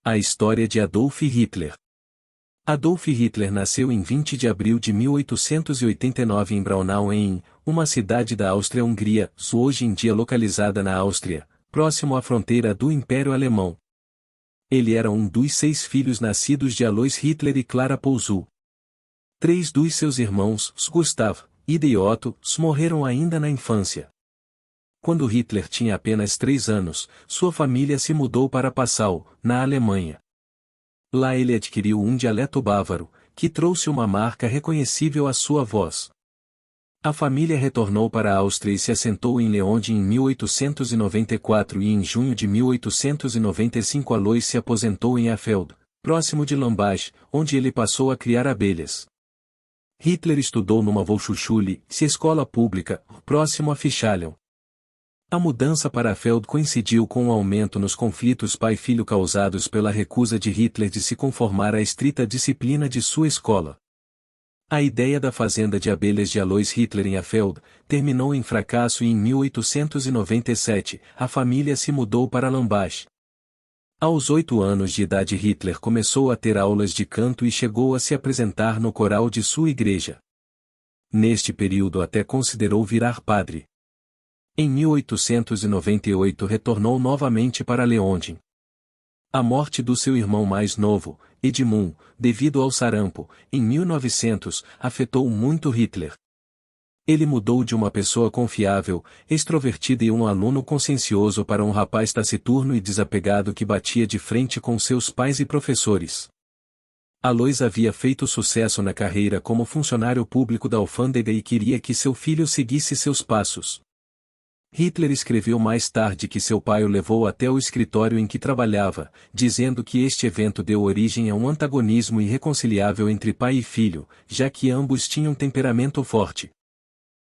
A história de Adolf Hitler. Adolf Hitler nasceu em 20 de abril de 1889 em Braunau uma cidade da Áustria-Hungria, hoje em dia localizada na Áustria, próximo à fronteira do Império Alemão. Ele era um dos 6 filhos nascidos de Alois Hitler e Clara Pouzou. 3 dos seus irmãos, Gustav, Ida e Otto, morreram ainda na infância. Quando Hitler tinha apenas 3 anos, sua família se mudou para Passau, na Alemanha. Lá ele adquiriu um dialeto bávaro, que trouxe uma marca reconhecível à sua voz. A família retornou para a Áustria e se assentou em Leonding em 1894 e em junho de 1895 Alois se aposentou em Afeld, próximo de Lambach, onde ele passou a criar abelhas. Hitler estudou numa Volksschule, escola pública, próximo a Fischallen. A mudança para Afeld coincidiu com o aumento nos conflitos pai-filho causados pela recusa de Hitler de se conformar à estrita disciplina de sua escola. A ideia da fazenda de abelhas de Alois Hitler em Afeld terminou em fracasso e em 1897, a família se mudou para Lambach. Aos 8 anos de idade Hitler começou a ter aulas de canto e chegou a se apresentar no coral de sua igreja. Neste período até considerou virar padre. Em 1898 retornou novamente para Leonding. A morte do seu irmão mais novo, Edmund, devido ao sarampo, em 1900, afetou muito Hitler. Ele mudou de uma pessoa confiável, extrovertida e um aluno consciencioso para um rapaz taciturno e desapegado que batia de frente com seus pais e professores. Alois havia feito sucesso na carreira como funcionário público da alfândega e queria que seu filho seguisse seus passos. Hitler escreveu mais tarde que seu pai o levou até o escritório em que trabalhava, dizendo que este evento deu origem a um antagonismo irreconciliável entre pai e filho, já que ambos tinham temperamento forte.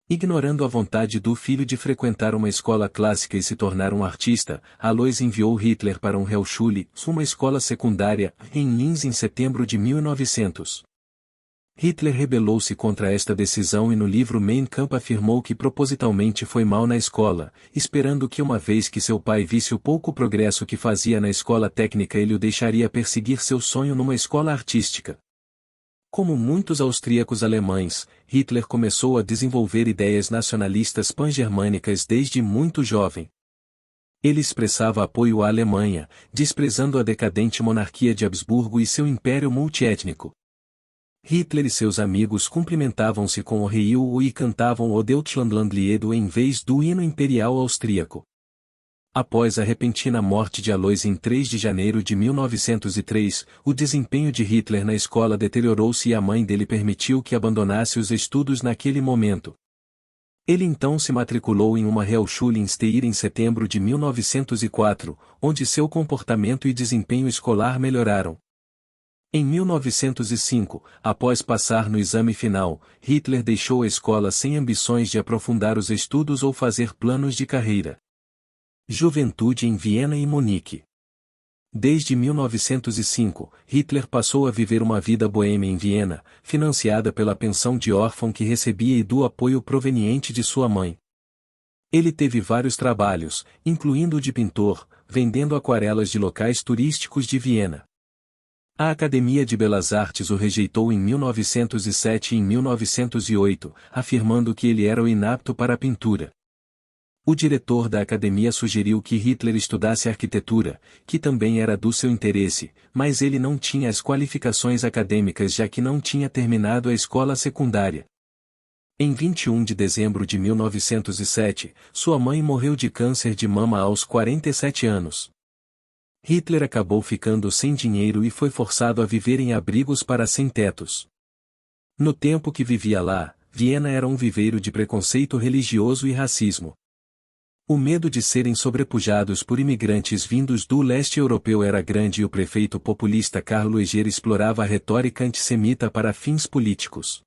Ignorando a vontade do filho de frequentar uma escola clássica e se tornar um artista, Alois enviou Hitler para um Realschule, uma escola secundária, em Linz em setembro de 1900. Hitler rebelou-se contra esta decisão e no livro Mein Kampf afirmou que propositalmente foi mal na escola, esperando que uma vez que seu pai visse o pouco progresso que fazia na escola técnica ele o deixaria perseguir seu sonho numa escola artística. Como muitos austríacos alemães, Hitler começou a desenvolver ideias nacionalistas pan-germânicas desde muito jovem. Ele expressava apoio à Alemanha, desprezando a decadente monarquia de Habsburgo e seu império multiétnico. Hitler e seus amigos cumprimentavam-se com o Heil e cantavam o Deutschlandlied em vez do hino imperial austríaco. Após a repentina morte de Alois em 3 de janeiro de 1903, o desempenho de Hitler na escola deteriorou-se e a mãe dele permitiu que abandonasse os estudos naquele momento. Ele então se matriculou em uma Realschule em Steyr em setembro de 1904, onde seu comportamento e desempenho escolar melhoraram. Em 1905, após passar no exame final, Hitler deixou a escola sem ambições de aprofundar os estudos ou fazer planos de carreira. Juventude em Viena e Munique. Desde 1905, Hitler passou a viver uma vida boêmia em Viena, financiada pela pensão de órfão que recebia e do apoio proveniente de sua mãe. Ele teve vários trabalhos, incluindo o de pintor, vendendo aquarelas de locais turísticos de Viena. A Academia de Belas Artes o rejeitou em 1907 e em 1908, afirmando que ele era o inapto para a pintura. O diretor da academia sugeriu que Hitler estudasse arquitetura, que também era do seu interesse, mas ele não tinha as qualificações acadêmicas já que não tinha terminado a escola secundária. Em 21 de dezembro de 1907, sua mãe morreu de câncer de mama aos 47 anos. Hitler acabou ficando sem dinheiro e foi forçado a viver em abrigos para sem-tetos. No tempo que vivia lá, Viena era um viveiro de preconceito religioso e racismo. O medo de serem sobrepujados por imigrantes vindos do leste europeu era grande e o prefeito populista Karl Lueger explorava a retórica antissemita para fins políticos.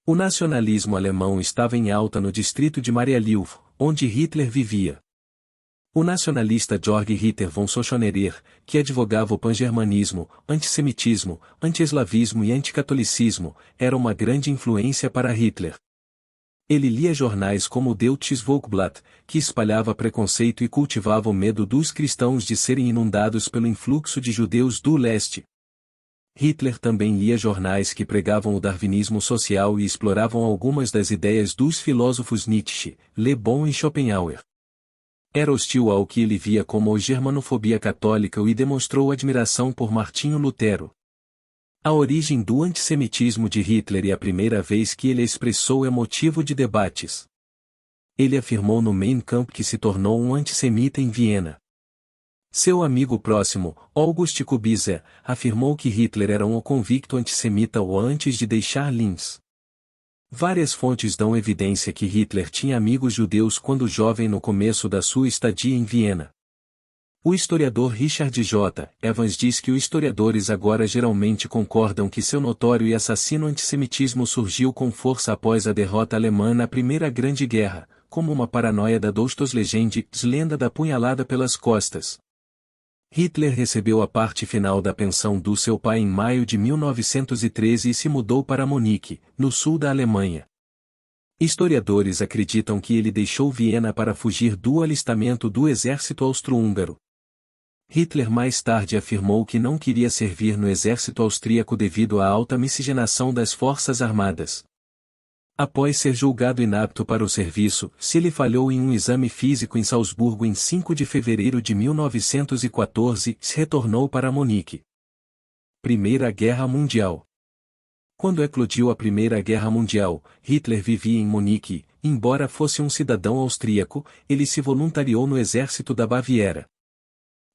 O nacionalismo alemão estava em alta no distrito de Marialiu, onde Hitler vivia. O nacionalista Georg Ritter von Schonerer, que advogava o pangermanismo, antissemitismo, antieslavismo e anticatolicismo, era uma grande influência para Hitler. Ele lia jornais como o Deutsches Volksblatt, que espalhava preconceito e cultivava o medo dos cristãos de serem inundados pelo influxo de judeus do leste. Hitler também lia jornais que pregavam o darwinismo social e exploravam algumas das ideias dos filósofos Nietzsche, Le Bon e Schopenhauer. Era hostil ao que ele via como a germanofobia católica e demonstrou admiração por Martinho Lutero. A origem do antissemitismo de Hitler e a primeira vez que ele a expressou é motivo de debates. Ele afirmou no Mein Kampf que se tornou um antissemita em Viena. Seu amigo próximo, August Kubitzer, afirmou que Hitler era um convicto antissemita ou antes de deixar Linz. Várias fontes dão evidência que Hitler tinha amigos judeus quando jovem no começo da sua estadia em Viena. O historiador Richard J. Evans diz que os historiadores agora geralmente concordam que seu notório e assassino antissemitismo surgiu com força após a derrota alemã na Primeira Grande Guerra, como uma paranoia da Deutschlegende, lenda da punhalada pelas costas. Hitler recebeu a parte final da pensão do seu pai em maio de 1913 e se mudou para Munique, no sul da Alemanha. Historiadores acreditam que ele deixou Viena para fugir do alistamento do exército austro-húngaro. Hitler mais tarde afirmou que não queria servir no exército austríaco devido à alta miscigenação das forças armadas. Após ser julgado inapto para o serviço, ele falhou em um exame físico em Salzburgo em 5 de fevereiro de 1914 e retornou para Munique. Primeira Guerra Mundial. Quando eclodiu a Primeira Guerra Mundial, Hitler vivia em Munique. Embora fosse um cidadão austríaco, ele se voluntariou no exército da Baviera.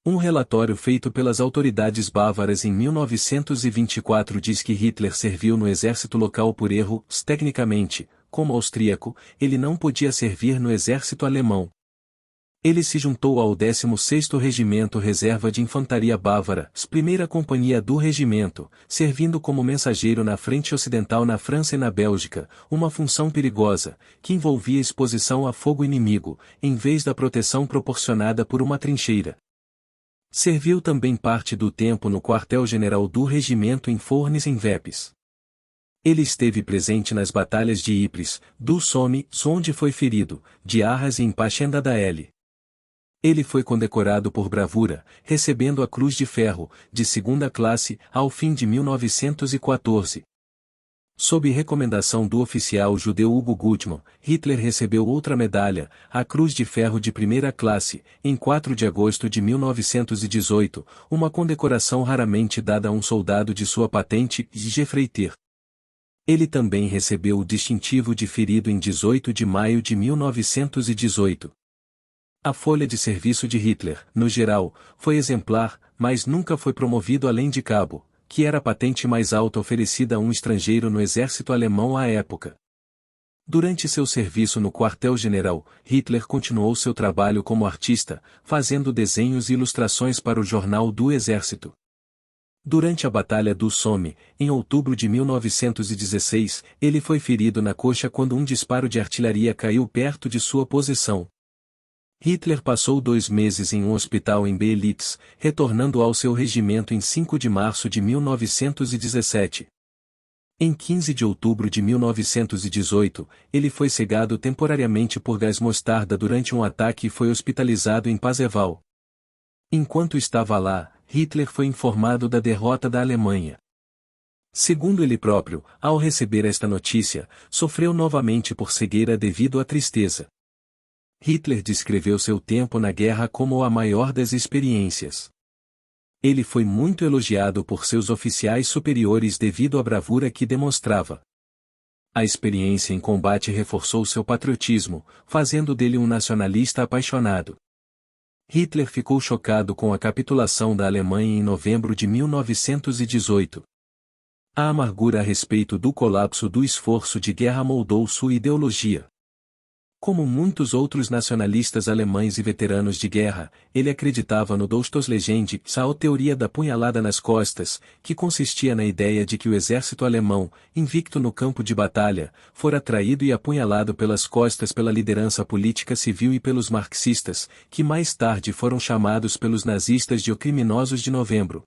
Um relatório feito pelas autoridades bávaras em 1924 diz que Hitler serviu no exército local por erro. Tecnicamente, como austríaco, ele não podia servir no exército alemão. Ele se juntou ao 16º Regimento Reserva de Infantaria Bávara, primeira companhia do regimento, servindo como mensageiro na frente ocidental na França e na Bélgica, uma função perigosa, que envolvia exposição a fogo inimigo, em vez da proteção proporcionada por uma trincheira. Serviu também parte do tempo no quartel-general do regimento em Fournes-en-Vepes. Ele esteve presente nas batalhas de Ypres, do Somme, onde foi ferido, de Arras e em Passchendaele da L. Ele foi condecorado por bravura, recebendo a Cruz de Ferro, de segunda classe, ao fim de 1914. Sob recomendação do oficial judeu Hugo Gutmann, Hitler recebeu outra medalha, a Cruz de Ferro de primeira classe, em 4 de agosto de 1918, uma condecoração raramente dada a um soldado de sua patente, Gefreiter. Ele também recebeu o distintivo de ferido em 18 de maio de 1918. A folha de serviço de Hitler, no geral, foi exemplar, mas nunca foi promovido além de cabo, que era a patente mais alta oferecida a um estrangeiro no exército alemão à época. Durante seu serviço no quartel-general, Hitler continuou seu trabalho como artista, fazendo desenhos e ilustrações para o Jornal do Exército. Durante a Batalha do Somme, em outubro de 1916, ele foi ferido na coxa quando um disparo de artilharia caiu perto de sua posição. Hitler passou 2 meses em um hospital em Belitz, retornando ao seu regimento em 5 de março de 1917. Em 15 de outubro de 1918, ele foi cegado temporariamente por gás mostarda durante um ataque e foi hospitalizado em Pasewalk. Enquanto estava lá, Hitler foi informado da derrota da Alemanha. Segundo ele próprio, ao receber esta notícia, sofreu novamente por cegueira devido à tristeza. Hitler descreveu seu tempo na guerra como a maior das experiências. Ele foi muito elogiado por seus oficiais superiores devido à bravura que demonstrava. A experiência em combate reforçou seu patriotismo, fazendo dele um nacionalista apaixonado. Hitler ficou chocado com a capitulação da Alemanha em novembro de 1918. A amargura a respeito do colapso do esforço de guerra moldou sua ideologia. Como muitos outros nacionalistas alemães e veteranos de guerra, ele acreditava no Deutschlegende, a teoria da punhalada nas costas, que consistia na ideia de que o exército alemão, invicto no campo de batalha, fora traído e apunhalado pelas costas pela liderança política civil e pelos marxistas, que mais tarde foram chamados pelos nazistas de os criminosos de novembro.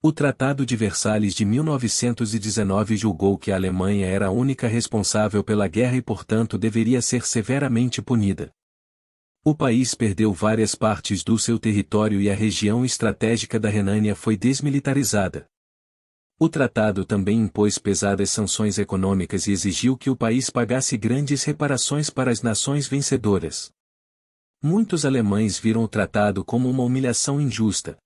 O Tratado de Versalhes de 1919 julgou que a Alemanha era a única responsável pela guerra e portanto deveria ser severamente punida. O país perdeu várias partes do seu território e a região estratégica da Renânia foi desmilitarizada. O tratado também impôs pesadas sanções econômicas e exigiu que o país pagasse grandes reparações para as nações vencedoras. Muitos alemães viram o tratado como uma humilhação injusta.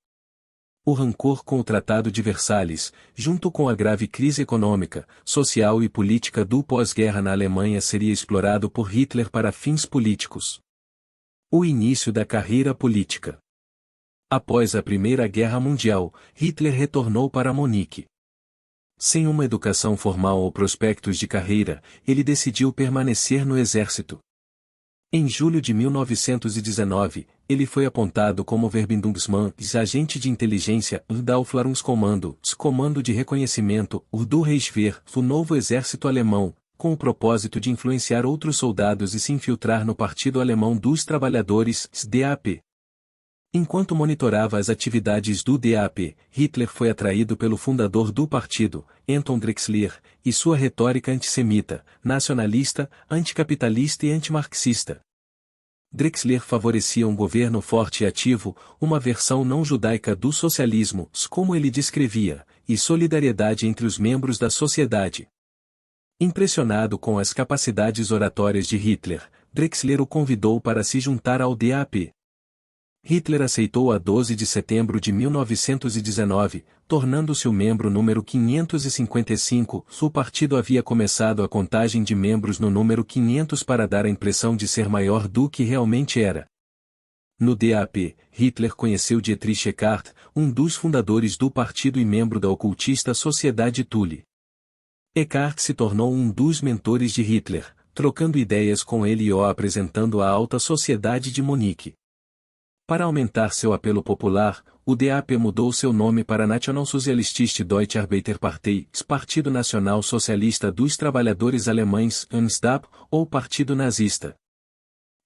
O rancor com o Tratado de Versalhes, junto com a grave crise econômica, social e política do pós-guerra na Alemanha, seria explorado por Hitler para fins políticos. O início da carreira política. Após a Primeira Guerra Mundial, Hitler retornou para Munique. Sem uma educação formal ou prospectos de carreira, ele decidiu permanecer no exército. Em julho de 1919, ele foi apontado como Verbindungsmann, agente de inteligência, Aufklärungskommando, comando de reconhecimento, do Reichswehr, do novo exército alemão, com o propósito de influenciar outros soldados e se infiltrar no Partido Alemão dos Trabalhadores, DAP. Enquanto monitorava as atividades do DAP, Hitler foi atraído pelo fundador do partido, Anton Drexler, e sua retórica antissemita, nacionalista, anticapitalista e antimarxista. Drexler favorecia um governo forte e ativo, uma versão não judaica do socialismo, como ele descrevia, e solidariedade entre os membros da sociedade. Impressionado com as capacidades oratórias de Hitler, Drexler o convidou para se juntar ao DAP. Hitler aceitou a 12 de setembro de 1919, tornando-se o membro número 555. O partido havia começado a contagem de membros no número 500 para dar a impressão de ser maior do que realmente era. No DAP, Hitler conheceu Dietrich Eckart, um dos fundadores do partido e membro da ocultista Sociedade Thule. Eckart se tornou um dos mentores de Hitler, trocando ideias com ele e o apresentando à alta sociedade de Munique. Para aumentar seu apelo popular, o DAP mudou seu nome para Nationalsozialistische Deutsche Arbeiterpartei, Partido Nacional Socialista dos Trabalhadores Alemães, NSDAP, ou Partido Nazista.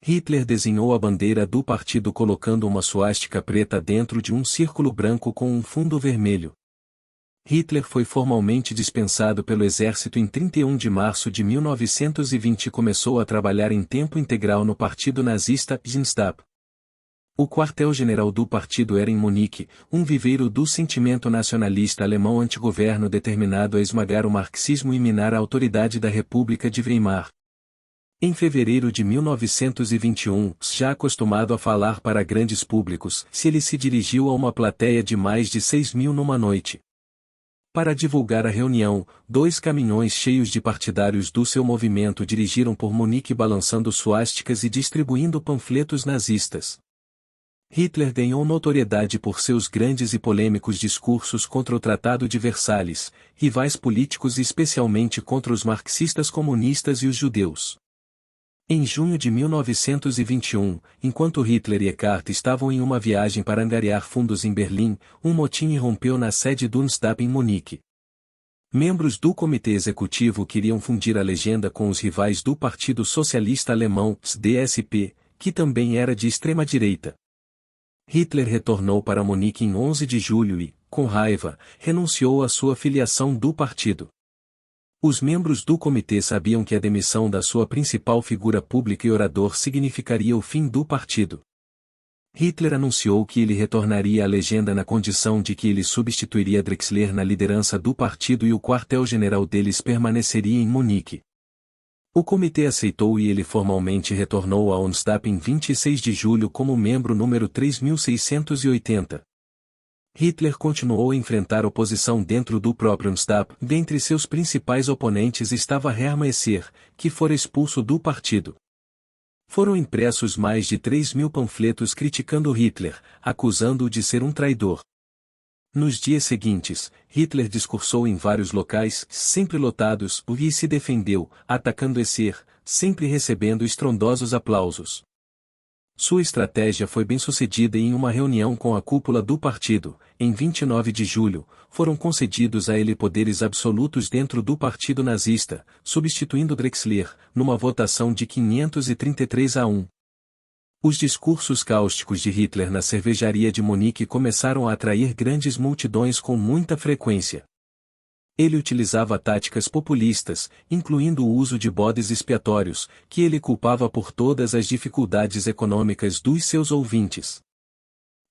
Hitler desenhou a bandeira do partido colocando uma suástica preta dentro de um círculo branco com um fundo vermelho. Hitler foi formalmente dispensado pelo exército em 31 de março de 1920 e começou a trabalhar em tempo integral no Partido Nazista, NSDAP. O quartel-general do partido era em Munique, um viveiro do sentimento nacionalista alemão antigoverno determinado a esmagar o marxismo e minar a autoridade da República de Weimar. Em fevereiro de 1921, já acostumado a falar para grandes públicos, ele se dirigiu a uma plateia de mais de 6.000 numa noite. Para divulgar a reunião, 2 caminhões cheios de partidários do seu movimento dirigiram por Munique balançando suásticas e distribuindo panfletos nazistas. Hitler ganhou notoriedade por seus grandes e polêmicos discursos contra o Tratado de Versalhes, rivais políticos e especialmente contra os marxistas comunistas e os judeus. Em junho de 1921, enquanto Hitler e Eckart estavam em uma viagem para angariar fundos em Berlim, um motim irrompeu na sede do NSDAP em Munique. Membros do comitê executivo queriam fundir a legenda com os rivais do Partido Socialista Alemão, DSP, que também era de extrema-direita. Hitler retornou para Munique em 11 de julho e, com raiva, renunciou à sua filiação do partido. Os membros do comitê sabiam que a demissão da sua principal figura pública e orador significaria o fim do partido. Hitler anunciou que ele retornaria à legenda na condição de que ele substituiria Drexler na liderança do partido e o quartel-general deles permaneceria em Munique. O comitê aceitou e ele formalmente retornou ao NSDAP em 26 de julho como membro número 3680. Hitler continuou a enfrentar oposição dentro do próprio NSDAP. Dentre seus principais oponentes estava Hermann Esser, que fora expulso do partido. Foram impressos mais de 3.000 panfletos criticando Hitler, acusando-o de ser um traidor. Nos dias seguintes, Hitler discursou em vários locais, sempre lotados, e se defendeu, atacando Esser, sempre recebendo estrondosos aplausos. Sua estratégia foi bem-sucedida e em uma reunião com a cúpula do partido, em 29 de julho, foram concedidos a ele poderes absolutos dentro do partido nazista, substituindo Drexler, numa votação de 533 a 1. Os discursos cáusticos de Hitler na cervejaria de Munique começaram a atrair grandes multidões com muita frequência. Ele utilizava táticas populistas, incluindo o uso de bodes expiatórios, que ele culpava por todas as dificuldades econômicas dos seus ouvintes.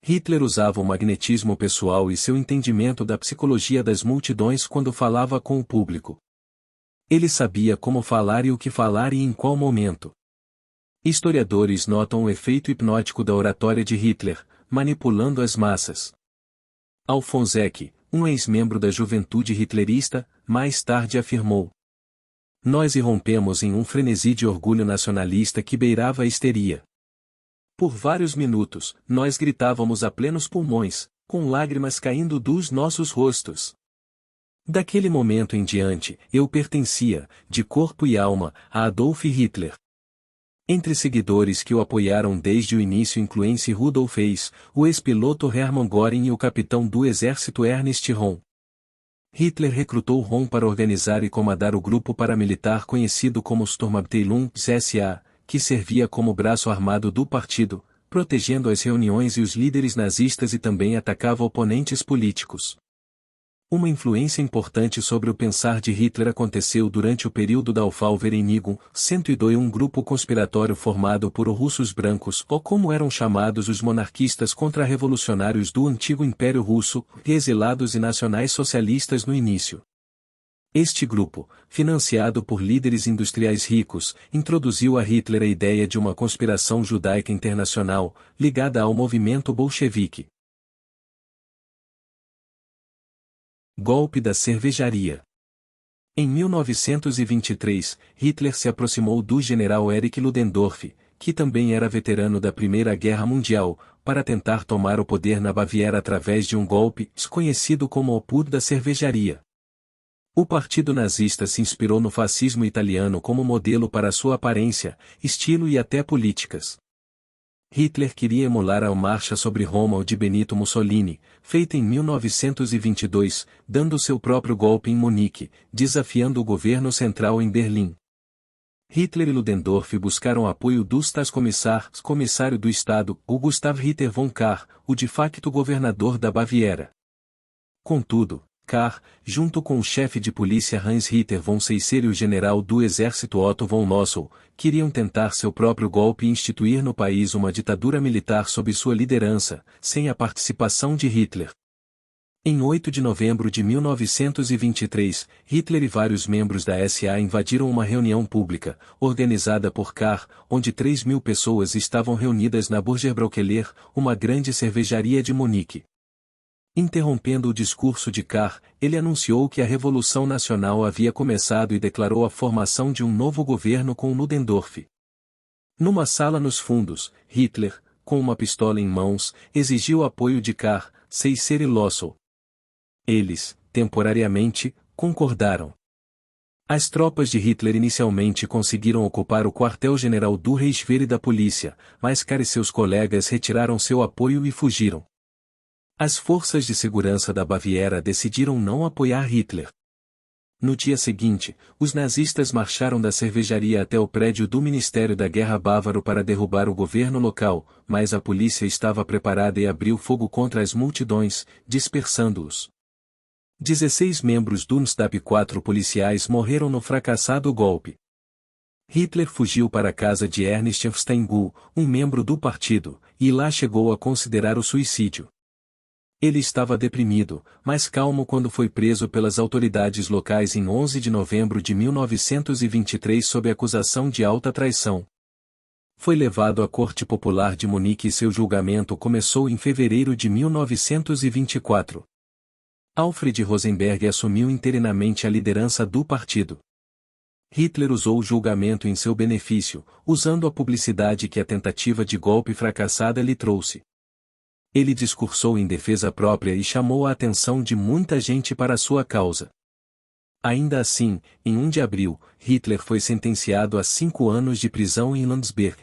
Hitler usava o magnetismo pessoal e seu entendimento da psicologia das multidões quando falava com o público. Ele sabia como falar e o que falar e em qual momento. Historiadores notam o efeito hipnótico da oratória de Hitler, manipulando as massas. Alfons Eck, um ex-membro da juventude hitlerista, mais tarde afirmou: "Nós irrompemos em um frenesi de orgulho nacionalista que beirava a histeria. Por vários minutos, nós gritávamos a plenos pulmões, com lágrimas caindo dos nossos rostos. Daquele momento em diante, eu pertencia, de corpo e alma, a Adolf Hitler." Entre seguidores que o apoiaram desde o início incluem-se Rudolf Hess, o ex-piloto Hermann Göring e o capitão do exército Ernst Röhm. Hitler recrutou Röhm para organizar e comandar o grupo paramilitar conhecido como Sturmabteilung SA, que servia como braço armado do partido, protegendo as reuniões e os líderes nazistas e também atacava oponentes políticos. Uma influência importante sobre o pensar de Hitler aconteceu durante o período da Aufklärung, 102, um grupo conspiratório formado por russos brancos, ou como eram chamados os monarquistas contra-revolucionários do antigo Império Russo, exilados e nacionais socialistas no início. Este grupo, financiado por líderes industriais ricos, introduziu a Hitler a ideia de uma conspiração judaica internacional, ligada ao movimento bolchevique. Golpe da cervejaria. Em 1923, Hitler se aproximou do general Erich Ludendorff, que também era veterano da Primeira Guerra Mundial, para tentar tomar o poder na Baviera através de um golpe, conhecido como o Pur da cervejaria. O partido nazista se inspirou no fascismo italiano como modelo para sua aparência, estilo e até políticas. Hitler queria emular a marcha sobre Roma de Benito Mussolini, feita em 1922, dando seu próprio golpe em Munique, desafiando o governo central em Berlim. Hitler e Ludendorff buscaram apoio do Staatscommissar, comissário do Estado, o Gustav Ritter von Kahr, o de facto governador da Baviera. Contudo, Kahr, junto com o chefe de polícia Hans Ritter von Seisser e o general do exército Otto von Lossow, queriam tentar seu próprio golpe e instituir no país uma ditadura militar sob sua liderança, sem a participação de Hitler. Em 8 de novembro de 1923, Hitler e vários membros da SA invadiram uma reunião pública, organizada por Kahr, onde 3.000 pessoas estavam reunidas na Burgerbräukeller, uma grande cervejaria de Munique. Interrompendo o discurso de Kahr, ele anunciou que a Revolução Nacional havia começado e declarou a formação de um novo governo com Ludendorff. Numa sala nos fundos, Hitler, com uma pistola em mãos, exigiu o apoio de Kahr, Seisser e Lossow. Eles, temporariamente, concordaram. As tropas de Hitler inicialmente conseguiram ocupar o quartel-general do Reichswehr e da polícia, mas Kahr e seus colegas retiraram seu apoio e fugiram. As forças de segurança da Baviera decidiram não apoiar Hitler. No dia seguinte, os nazistas marcharam da cervejaria até o prédio do Ministério da Guerra Bávaro para derrubar o governo local, mas a polícia estava preparada e abriu fogo contra as multidões, dispersando-os. 16 membros do Nstab e 4 policiais morreram no fracassado golpe. Hitler fugiu para a casa de Ernst Steinguhl, um membro do partido, e lá chegou a considerar o suicídio. Ele estava deprimido, mas calmo quando foi preso pelas autoridades locais em 11 de novembro de 1923 sob acusação de alta traição. Foi levado à Corte Popular de Munique e seu julgamento começou em fevereiro de 1924. Alfred Rosenberg assumiu interinamente a liderança do partido. Hitler usou o julgamento em seu benefício, usando a publicidade que a tentativa de golpe fracassada lhe trouxe. Ele discursou em defesa própria e chamou a atenção de muita gente para sua causa. Ainda assim, em 1 de abril, Hitler foi sentenciado a 5 anos de prisão em Landsberg.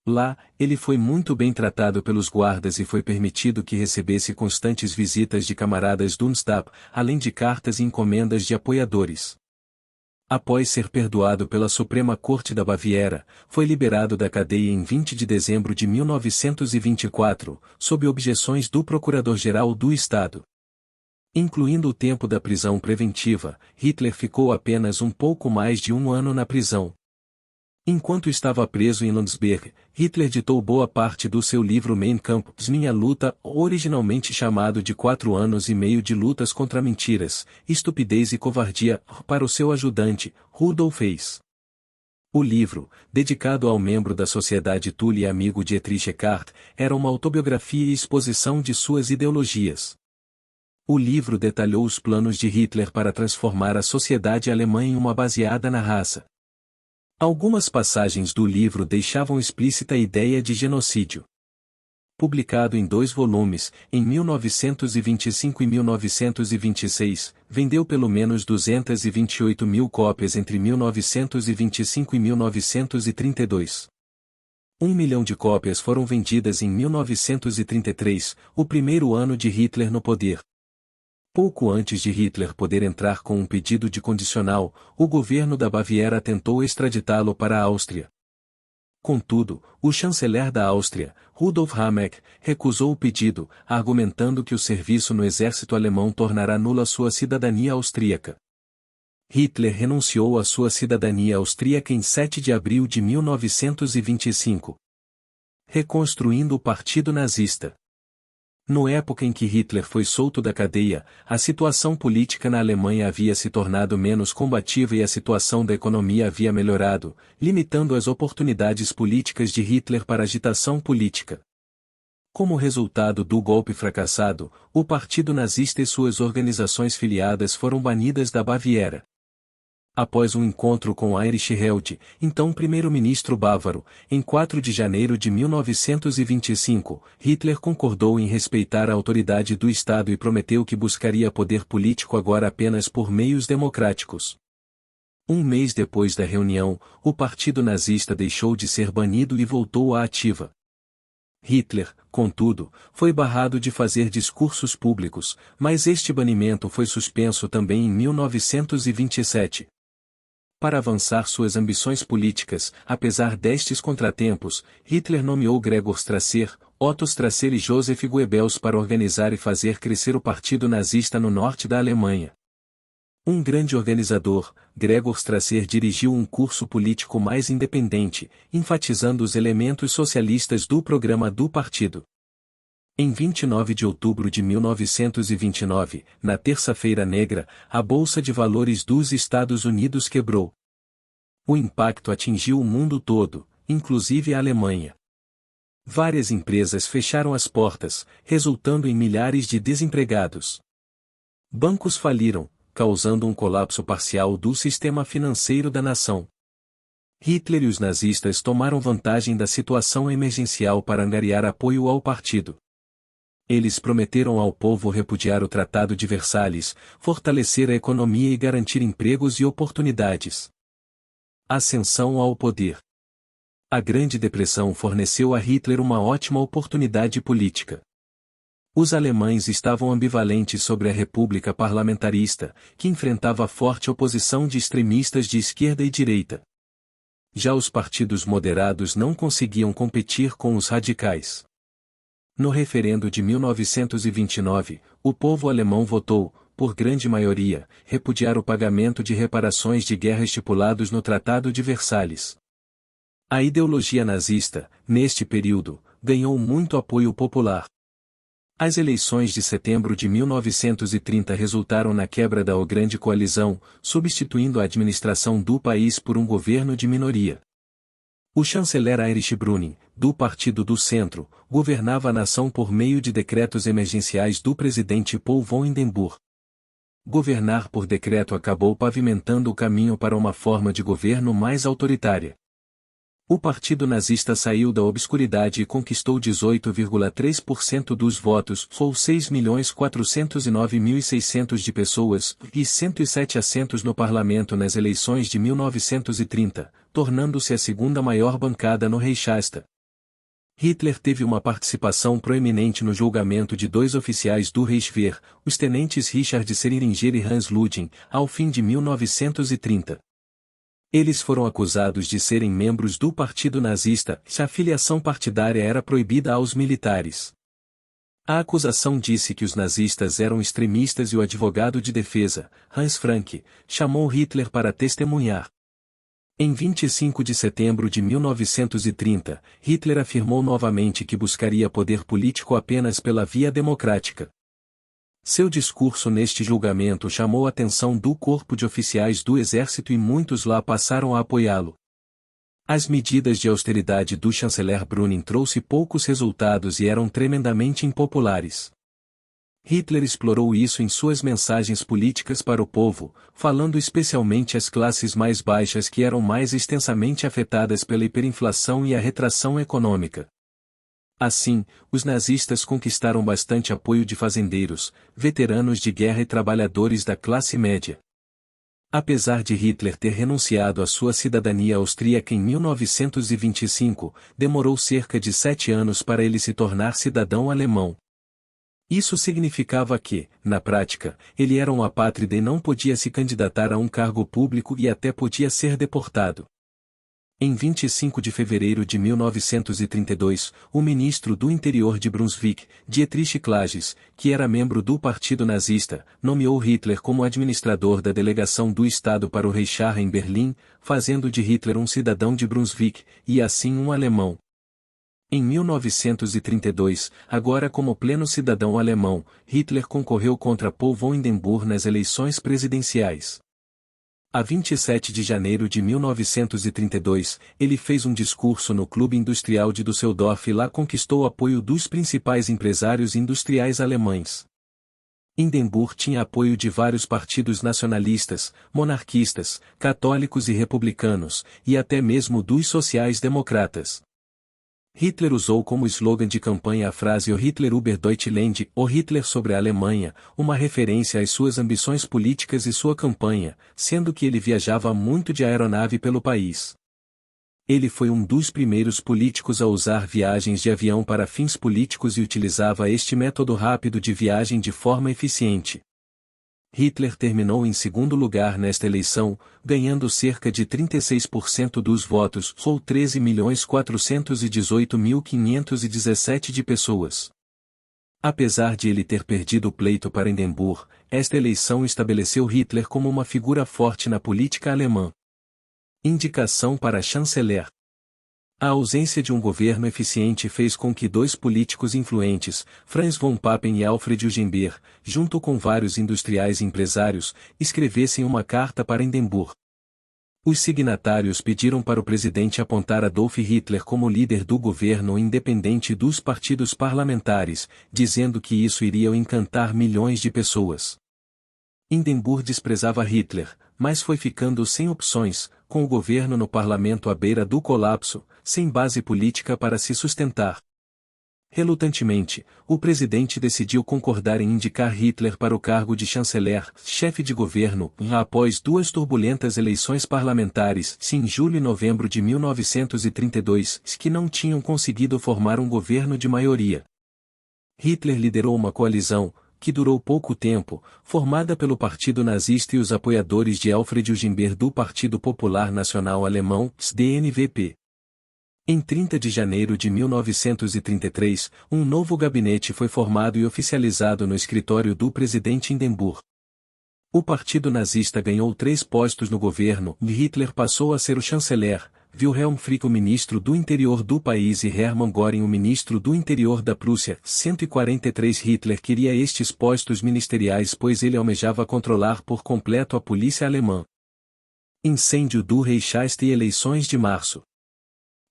Lá, ele foi muito bem tratado pelos guardas e foi permitido que recebesse constantes visitas de camaradas do Nstab, além de cartas e encomendas de apoiadores. Após ser perdoado pela Suprema Corte da Baviera, foi liberado da cadeia em 20 de dezembro de 1924, sob objeções do Procurador-Geral do Estado. Incluindo o tempo da prisão preventiva, Hitler ficou apenas um pouco mais de um ano na prisão. Enquanto estava preso em Landsberg, Hitler ditou boa parte do seu livro Mein Kampf, Minha Luta, originalmente chamado de 4 anos e meio de lutas contra mentiras, estupidez e covardia, para o seu ajudante, Rudolf Hess. O livro, dedicado ao membro da Sociedade Thule e amigo Dietrich Eckart, era uma autobiografia e exposição de suas ideologias. O livro detalhou os planos de Hitler para transformar a sociedade alemã em uma baseada na raça. Algumas passagens do livro deixavam explícita a ideia de genocídio. Publicado em 2 volumes, em 1925 e 1926, vendeu pelo menos 228 mil cópias entre 1925 e 1932. 1 milhão de cópias foram vendidas em 1933, o primeiro ano de Hitler no poder. Pouco antes de Hitler poder entrar com um pedido de condicional, o governo da Baviera tentou extraditá-lo para a Áustria. Contudo, o chanceler da Áustria, Rudolf Hameck, recusou o pedido, argumentando que o serviço no exército alemão tornará nula sua cidadania austríaca. Hitler renunciou à sua cidadania austríaca em 7 de abril de 1925. Reconstruindo o Partido Nazista. Na época em que Hitler foi solto da cadeia, a situação política na Alemanha havia se tornado menos combativa e a situação da economia havia melhorado, limitando as oportunidades políticas de Hitler para agitação política. Como resultado do golpe fracassado, o Partido Nazista e suas organizações filiadas foram banidas da Baviera. Após um encontro com Heinrich Held, então primeiro-ministro bávaro, em 4 de janeiro de 1925, Hitler concordou em respeitar a autoridade do Estado e prometeu que buscaria poder político agora apenas por meios democráticos. Um mês depois da reunião, o Partido Nazista deixou de ser banido e voltou à ativa. Hitler, contudo, foi barrado de fazer discursos públicos, mas este banimento foi suspenso também em 1927. Para avançar suas ambições políticas, apesar destes contratempos, Hitler nomeou Gregor Strasser, Otto Strasser e Joseph Goebbels para organizar e fazer crescer o Partido Nazista no norte da Alemanha. Um grande organizador, Gregor Strasser dirigiu um curso político mais independente, enfatizando os elementos socialistas do programa do partido. Em 29 de outubro de 1929, na Terça-feira Negra, a Bolsa de Valores dos Estados Unidos quebrou. O impacto atingiu o mundo todo, inclusive a Alemanha. Várias empresas fecharam as portas, resultando em milhares de desempregados. Bancos faliram, causando um colapso parcial do sistema financeiro da nação. Hitler e os nazistas tomaram vantagem da situação emergencial para angariar apoio ao partido. Eles prometeram ao povo repudiar o Tratado de Versalhes, fortalecer a economia e garantir empregos e oportunidades. Ascensão ao poder. A Grande Depressão forneceu a Hitler uma ótima oportunidade política. Os alemães estavam ambivalentes sobre a República Parlamentarista, que enfrentava forte oposição de extremistas de esquerda e direita. Já os partidos moderados não conseguiam competir com os radicais. No referendo de 1929, o povo alemão votou, por grande maioria, repudiar o pagamento de reparações de guerra estipulados no Tratado de Versalhes. A ideologia nazista, neste período, ganhou muito apoio popular. As eleições de setembro de 1930 resultaram na quebra da Grande Coalizão, substituindo a administração do país por um governo de minoria. O chanceler Erich Brüning, do Partido do Centro, governava a nação por meio de decretos emergenciais do presidente Paul von Hindenburg. Governar por decreto acabou pavimentando o caminho para uma forma de governo mais autoritária. O Partido Nazista saiu da obscuridade e conquistou 18,3% dos votos, ou 6.409.600 de pessoas, e 107 assentos no parlamento nas eleições de 1930, tornando-se a segunda maior bancada no Reichstag. Hitler teve uma participação proeminente no julgamento de 2 oficiais do Reichswehr, os tenentes Richard Seringer e Hans Luding, ao fim de 1930. Eles foram acusados de serem membros do Partido Nazista, se a filiação partidária era proibida aos militares. A acusação disse que os nazistas eram extremistas e o advogado de defesa, Hans Frank, chamou Hitler para testemunhar. Em 25 de setembro de 1930, Hitler afirmou novamente que buscaria poder político apenas pela via democrática. Seu discurso neste julgamento chamou a atenção do corpo de oficiais do exército e muitos lá passaram a apoiá-lo. As medidas de austeridade do chanceler Brüning trouxe poucos resultados e eram tremendamente impopulares. Hitler explorou isso em suas mensagens políticas para o povo, falando especialmente às classes mais baixas que eram mais extensamente afetadas pela hiperinflação e a retração econômica. Assim, os nazistas conquistaram bastante apoio de fazendeiros, veteranos de guerra e trabalhadores da classe média. Apesar de Hitler ter renunciado à sua cidadania austríaca em 1925, demorou cerca de 7 anos para ele se tornar cidadão alemão. Isso significava que, na prática, ele era um apátrida e não podia se candidatar a um cargo público e até podia ser deportado. Em 25 de fevereiro de 1932, o ministro do Interior de Brunswick, Dietrich Klages, que era membro do Partido Nazista, nomeou Hitler como administrador da delegação do Estado para o Reich em Berlim, fazendo de Hitler um cidadão de Brunswick, e assim um alemão. Em 1932, agora como pleno cidadão alemão, Hitler concorreu contra Paul von Hindenburg nas eleições presidenciais. A 27 de janeiro de 1932, ele fez um discurso no Clube Industrial de Düsseldorf e lá conquistou o apoio dos principais empresários industriais alemães. Hindenburg tinha apoio de vários partidos nacionalistas, monarquistas, católicos e republicanos, e até mesmo dos sociais-democratas. Hitler usou como slogan de campanha a frase O Hitler über Deutschland, o Hitler sobre a Alemanha, uma referência às suas ambições políticas e sua campanha, sendo que ele viajava muito de aeronave pelo país. Ele foi um dos primeiros políticos a usar viagens de avião para fins políticos e utilizava este método rápido de viagem de forma eficiente. Hitler terminou em segundo lugar nesta eleição, ganhando cerca de 36% dos votos, ou 13.418.517 de pessoas. Apesar de ele ter perdido o pleito para Hindenburg, esta eleição estabeleceu Hitler como uma figura forte na política alemã. Indicação para chanceler. A ausência de um governo eficiente fez com que dois políticos influentes, Franz von Papen e Alfred Hugenberg, junto com vários industriais e empresários, escrevessem uma carta para Hindenburg. Os signatários pediram para o presidente apontar Adolf Hitler como líder do governo independente dos partidos parlamentares, dizendo que isso iria encantar milhões de pessoas. Hindenburg desprezava Hitler, mas foi ficando sem opções, com o governo no parlamento à beira do colapso, sem base política para se sustentar. Relutantemente, o presidente decidiu concordar em indicar Hitler para o cargo de chanceler, chefe de governo, após duas turbulentas eleições parlamentares, em julho e novembro de 1932, que não tinham conseguido formar um governo de maioria. Hitler liderou uma coalizão, que durou pouco tempo, formada pelo Partido Nazista e os apoiadores de Alfred Hugenberg do Partido Popular Nacional Alemão, DNVP. Em 30 de janeiro de 1933, um novo gabinete foi formado e oficializado no escritório do presidente Hindenburg. O Partido Nazista ganhou 3 postos no governo e Hitler passou a ser o chanceler, Wilhelm Frick o ministro do interior do país e Hermann Göring o ministro do interior da Prússia. 143 Hitler queria estes postos ministeriais pois ele almejava controlar por completo a polícia alemã. Incêndio do Reichstag e eleições de março.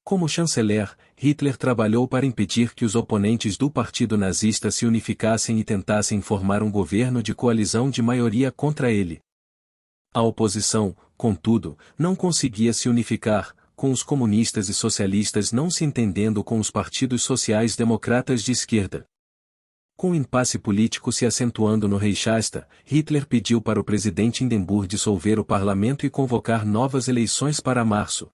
Como chanceler, Hitler trabalhou para impedir que os oponentes do Partido Nazista se unificassem e tentassem formar um governo de coalizão de maioria contra ele. A oposição, contudo, não conseguia se unificar, com os comunistas e socialistas não se entendendo com os partidos sociais-democratas de esquerda. Com o impasse político se acentuando no Reichstag, Hitler pediu para o presidente Hindenburg dissolver o parlamento e convocar novas eleições para março.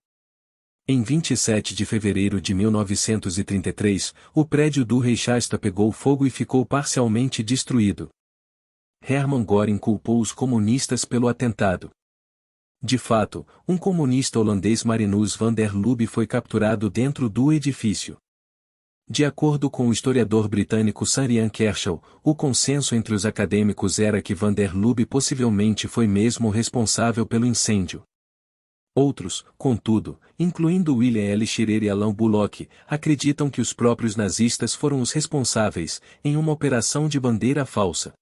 Em 27 de fevereiro de 1933, o prédio do Reichstag pegou fogo e ficou parcialmente destruído. Hermann Göring culpou os comunistas pelo atentado. De fato, um comunista holandês Marinus van der Lubbe foi capturado dentro do edifício. De acordo com o historiador britânico Sir Ian Kershaw, o consenso entre os acadêmicos era que van der Lubbe possivelmente foi mesmo responsável pelo incêndio. Outros, contudo, incluindo William L. Shirer e Alan Bullock, acreditam que os próprios nazistas foram os responsáveis, em uma operação de bandeira falsa.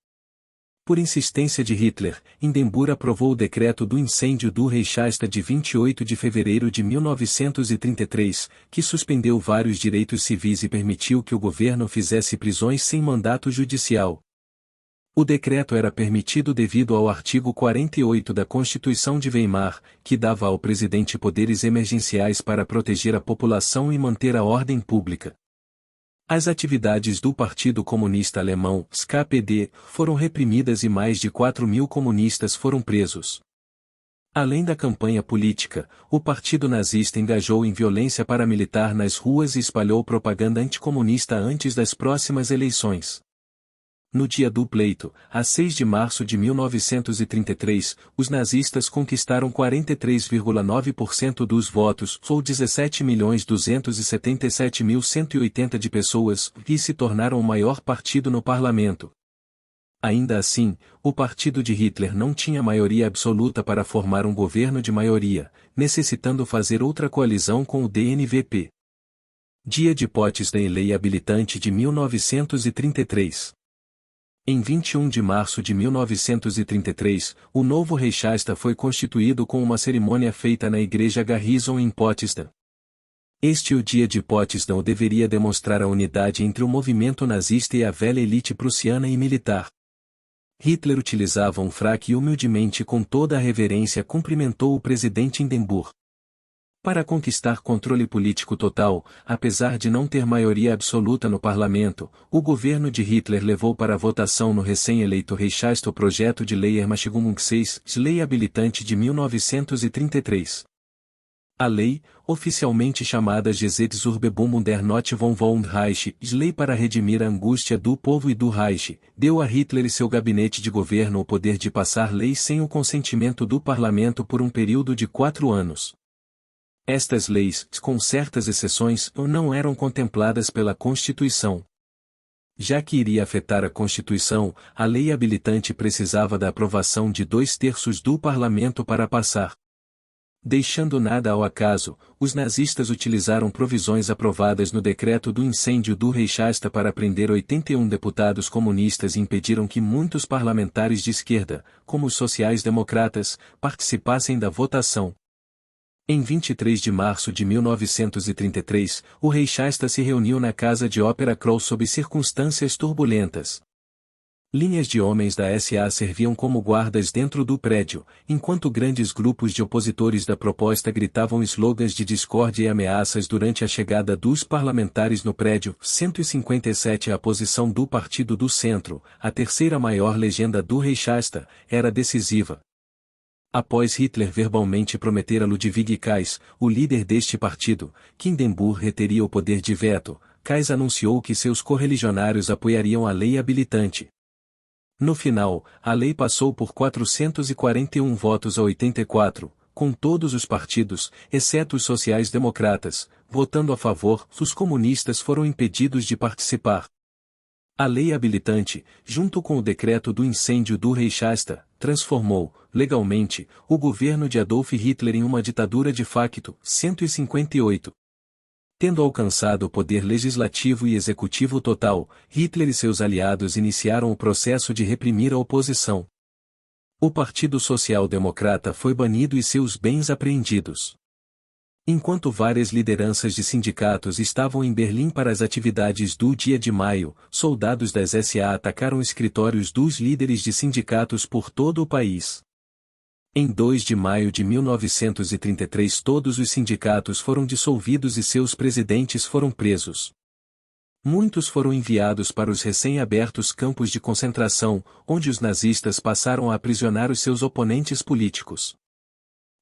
Por insistência de Hitler, Hindenburg aprovou o decreto do incêndio do Reichstag de 28 de fevereiro de 1933, que suspendeu vários direitos civis e permitiu que o governo fizesse prisões sem mandato judicial. O decreto era permitido devido ao artigo 48 da Constituição de Weimar, que dava ao presidente poderes emergenciais para proteger a população e manter a ordem pública. As atividades do Partido Comunista Alemão, KPD, foram reprimidas e mais de 4.000 comunistas foram presos. Além da campanha política, o partido nazista engajou em violência paramilitar nas ruas e espalhou propaganda anticomunista antes das próximas eleições. No dia do pleito, a 6 de março de 1933, os nazistas conquistaram 43,9% dos votos, ou 17.277.180 de pessoas, e se tornaram o maior partido no parlamento. Ainda assim, o partido de Hitler não tinha maioria absoluta para formar um governo de maioria, necessitando fazer outra coalizão com o DNVP. Dia de Potsdam e Lei Habilitante de 1933. Em 21 de março de 1933, o novo Reichstag foi constituído com uma cerimônia feita na Igreja Garrison em Potsdam. O Dia de Potsdam deveria demonstrar a unidade entre o movimento nazista e a velha elite prussiana e militar. Hitler utilizava um fraque e humildemente com toda a reverência cumprimentou o presidente Hindenburg. Para conquistar controle político total, apesar de não ter maioria absoluta no parlamento, o governo de Hitler levou para votação no recém-eleito Reichstag o projeto de lei Ermächtigung 6, lei habilitante de 1933. A lei, oficialmente chamada Gesetzesüberbung der Notwendigkeit vom Reich, lei para redimir a angústia do povo e do Reich, deu a Hitler e seu gabinete de governo o poder de passar leis sem o consentimento do parlamento por um período de 4 anos. Estas leis, com certas exceções, não eram contempladas pela Constituição. Já que iria afetar a Constituição, a lei habilitante precisava da aprovação de 2/3 do parlamento para passar. Deixando nada ao acaso, os nazistas utilizaram provisões aprovadas no decreto do incêndio do Reichstag para prender 81 deputados comunistas e impediram que muitos parlamentares de esquerda, como os sociais-democratas, participassem da votação. Em 23 de março de 1933, o Reichstag se reuniu na Casa de Ópera Kroll sob circunstâncias turbulentas. Linhas de homens da SA serviam como guardas dentro do prédio, enquanto grandes grupos de opositores da proposta gritavam slogans de discórdia e ameaças durante a chegada dos parlamentares no prédio. 157 A posição do Partido do Centro, a terceira maior legenda do Reichstag, era decisiva. Após Hitler verbalmente prometer a Ludwig Kays, o líder deste partido, que Hindenburg reteria o poder de veto, Kays anunciou que seus correligionários apoiariam a lei habilitante. No final, a lei passou por 441 votos a 84, com todos os partidos, exceto os sociais-democratas, votando a favor. Os comunistas foram impedidos de participar. A lei habilitante, junto com o decreto do incêndio do Reichstag, transformou, legalmente, o governo de Adolf Hitler em uma ditadura de facto. 158. Tendo alcançado o poder legislativo e executivo total, Hitler e seus aliados iniciaram o processo de reprimir a oposição. O Partido Social Democrata foi banido e seus bens apreendidos. Enquanto várias lideranças de sindicatos estavam em Berlim para as atividades do Dia de Maio, soldados das SA atacaram escritórios dos líderes de sindicatos por todo o país. Em 2 de maio de 1933 todos os sindicatos foram dissolvidos e seus presidentes foram presos. Muitos foram enviados para os recém-abertos campos de concentração, onde os nazistas passaram a aprisionar os seus oponentes políticos.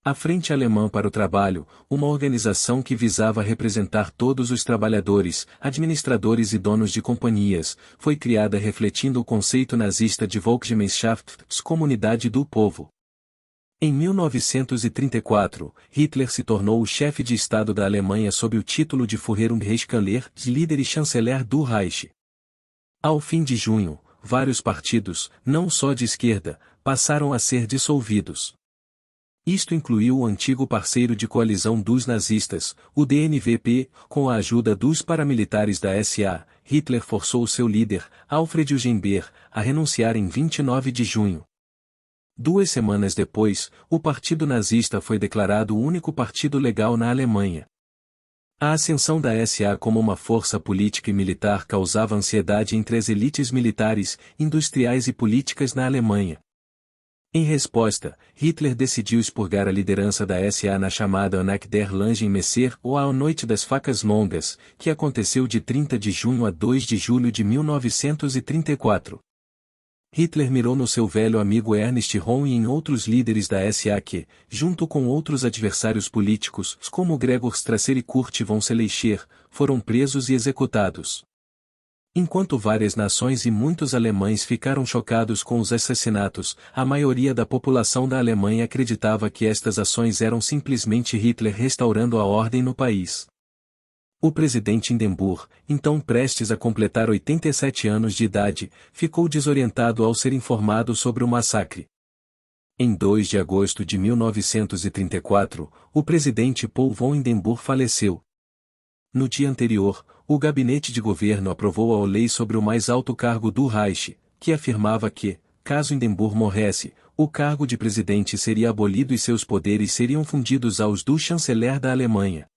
A Frente Alemã para o Trabalho, uma organização que visava representar todos os trabalhadores, administradores e donos de companhias, foi criada refletindo o conceito nazista de Volksgemeinschaft, comunidade do povo. Em 1934, Hitler se tornou o chefe de Estado da Alemanha sob o título de Führungskanzler, líder e chanceler do Reich. Ao fim de junho, vários partidos, não só de esquerda, passaram a ser dissolvidos. Isto incluiu o antigo parceiro de coalizão dos nazistas, o DNVP, com a ajuda dos paramilitares da SA. Hitler forçou seu líder, Alfred Hugenberg, a renunciar em 29 de junho. 2 semanas depois, o Partido Nazista foi declarado o único partido legal na Alemanha. A ascensão da SA como uma força política e militar causava ansiedade entre as elites militares, industriais e políticas na Alemanha. Em resposta, Hitler decidiu expurgar a liderança da SA na chamada Nacht der Langen Messer, ou a Noite das Facas Longas, que aconteceu de 30 de junho a 2 de julho de 1934. Hitler mirou no seu velho amigo Ernst Röhm e em outros líderes da SA que, junto com outros adversários políticos, como Gregor Strasser e Kurt von Schleicher, foram presos e executados. Enquanto várias nações e muitos alemães ficaram chocados com os assassinatos, a maioria da população da Alemanha acreditava que estas ações eram simplesmente Hitler restaurando a ordem no país. O presidente Hindenburg, então prestes a completar 87 anos de idade, ficou desorientado ao ser informado sobre o massacre. Em 2 de agosto de 1934, o presidente Paul von Hindenburg faleceu. No dia anterior, o gabinete de governo aprovou a lei sobre o mais alto cargo do Reich, que afirmava que, caso Hindenburg morresse, o cargo de presidente seria abolido e seus poderes seriam fundidos aos do chanceler da Alemanha.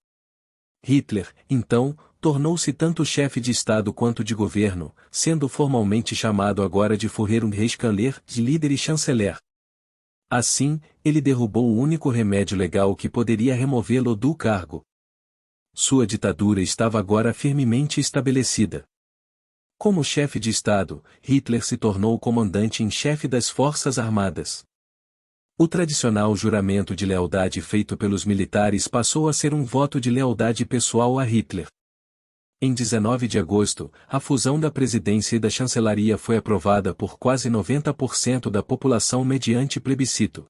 Hitler, então, tornou-se tanto chefe de Estado quanto de governo, sendo formalmente chamado agora de Führungskanzler, líder e chanceler. Assim, ele derrubou o único remédio legal que poderia removê-lo do cargo. Sua ditadura estava agora firmemente estabelecida. Como chefe de Estado, Hitler se tornou o comandante em chefe das Forças Armadas. O tradicional juramento de lealdade feito pelos militares passou a ser um voto de lealdade pessoal a Hitler. Em 19 de agosto, a fusão da presidência e da chancelaria foi aprovada por quase 90% da população mediante plebiscito.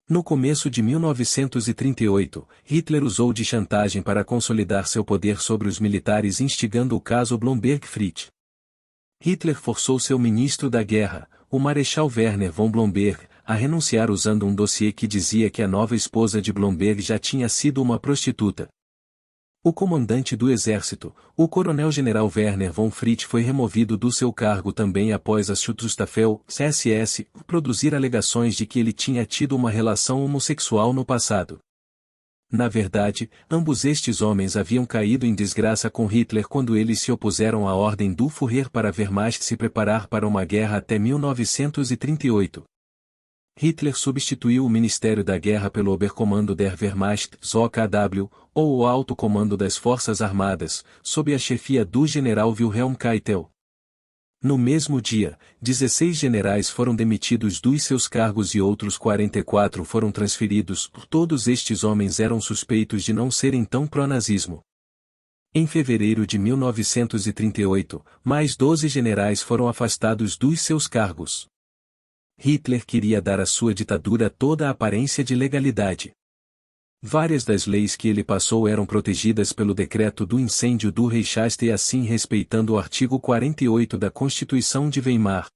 No começo de 1938, Hitler usou de chantagem para consolidar seu poder sobre os militares instigando o caso Blomberg-Fritz. Hitler forçou seu ministro da guerra, o Marechal Werner von Blomberg, a renunciar usando um dossiê que dizia que a nova esposa de Blomberg já tinha sido uma prostituta. O comandante do exército, o coronel-general Werner von Fritz foi removido do seu cargo também após a Schutzstaffel, SS, produzir alegações de que ele tinha tido uma relação homossexual no passado. Na verdade, ambos estes homens haviam caído em desgraça com Hitler quando eles se opuseram à ordem do Führer para Wehrmacht se preparar para uma guerra até 1938. Hitler substituiu o Ministério da Guerra pelo Oberkommando der Wehrmacht, OKW, ou o Alto Comando das Forças Armadas, sob a chefia do general Wilhelm Keitel. No mesmo dia, 16 generais foram demitidos dos seus cargos e outros 44 foram transferidos. Todos estes homens eram suspeitos de não serem tão pró-nazismo. Em fevereiro de 1938, mais 12 generais foram afastados dos seus cargos. Hitler queria dar à sua ditadura toda a aparência de legalidade. Várias das leis que ele passou eram protegidas pelo decreto do incêndio do Reichstag e assim respeitando o artigo 48 da Constituição de Weimar.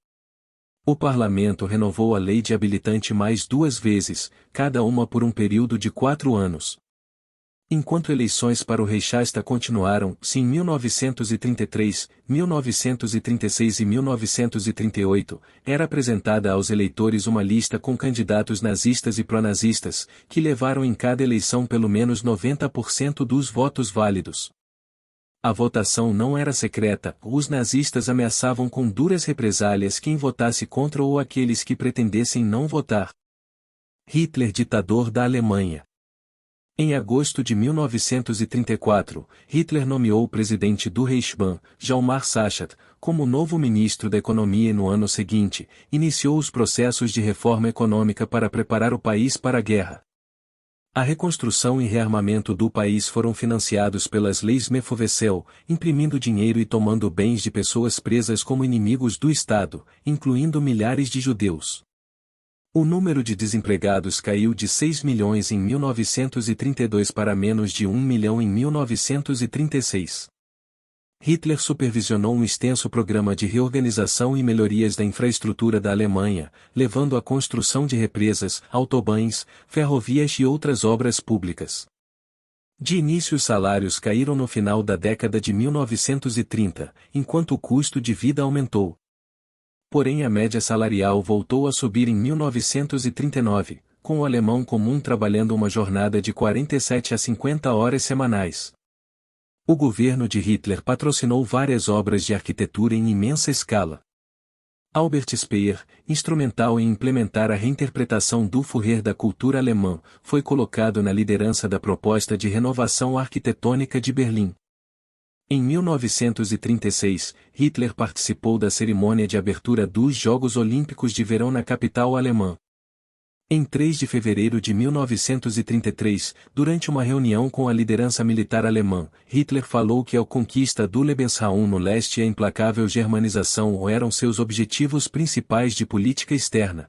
O parlamento renovou a lei de habilitante mais 2 vezes, cada uma por um período de 4 anos. Enquanto eleições para o Reichstag continuaram, em 1933, 1936 e 1938, era apresentada aos eleitores uma lista com candidatos nazistas e pró-nazistas, que levaram em cada eleição pelo menos 90% dos votos válidos. A votação não era secreta, os nazistas ameaçavam com duras represálias quem votasse contra ou aqueles que pretendessem não votar. Hitler, ditador da Alemanha. Em agosto de 1934, Hitler nomeou o presidente do Reichsbann, Hjalmar Schacht, como novo ministro da Economia e no ano seguinte, iniciou os processos de reforma econômica para preparar o país para a guerra. A reconstrução e rearmamento do país foram financiados pelas leis Mefovecel, imprimindo dinheiro e tomando bens de pessoas presas como inimigos do Estado, incluindo milhares de judeus. O número de desempregados caiu de 6 milhões em 1932 para menos de 1 milhão em 1936. Hitler supervisionou um extenso programa de reorganização e melhorias da infraestrutura da Alemanha, levando à construção de represas, autobahns, ferrovias e outras obras públicas. De início os salários caíram no final da década de 1930, enquanto o custo de vida aumentou. Porém a média salarial voltou a subir em 1939, com o alemão comum trabalhando uma jornada de 47 a 50 horas semanais. O governo de Hitler patrocinou várias obras de arquitetura em imensa escala. Albert Speer, instrumental em implementar a reinterpretação do Führer da cultura alemã, foi colocado na liderança da proposta de renovação arquitetônica de Berlim. Em 1936, Hitler participou da cerimônia de abertura dos Jogos Olímpicos de Verão na capital alemã. Em 3 de fevereiro de 1933, durante uma reunião com a liderança militar alemã, Hitler falou que a conquista do Lebensraum no leste e a implacável germanização eram seus objetivos principais de política externa.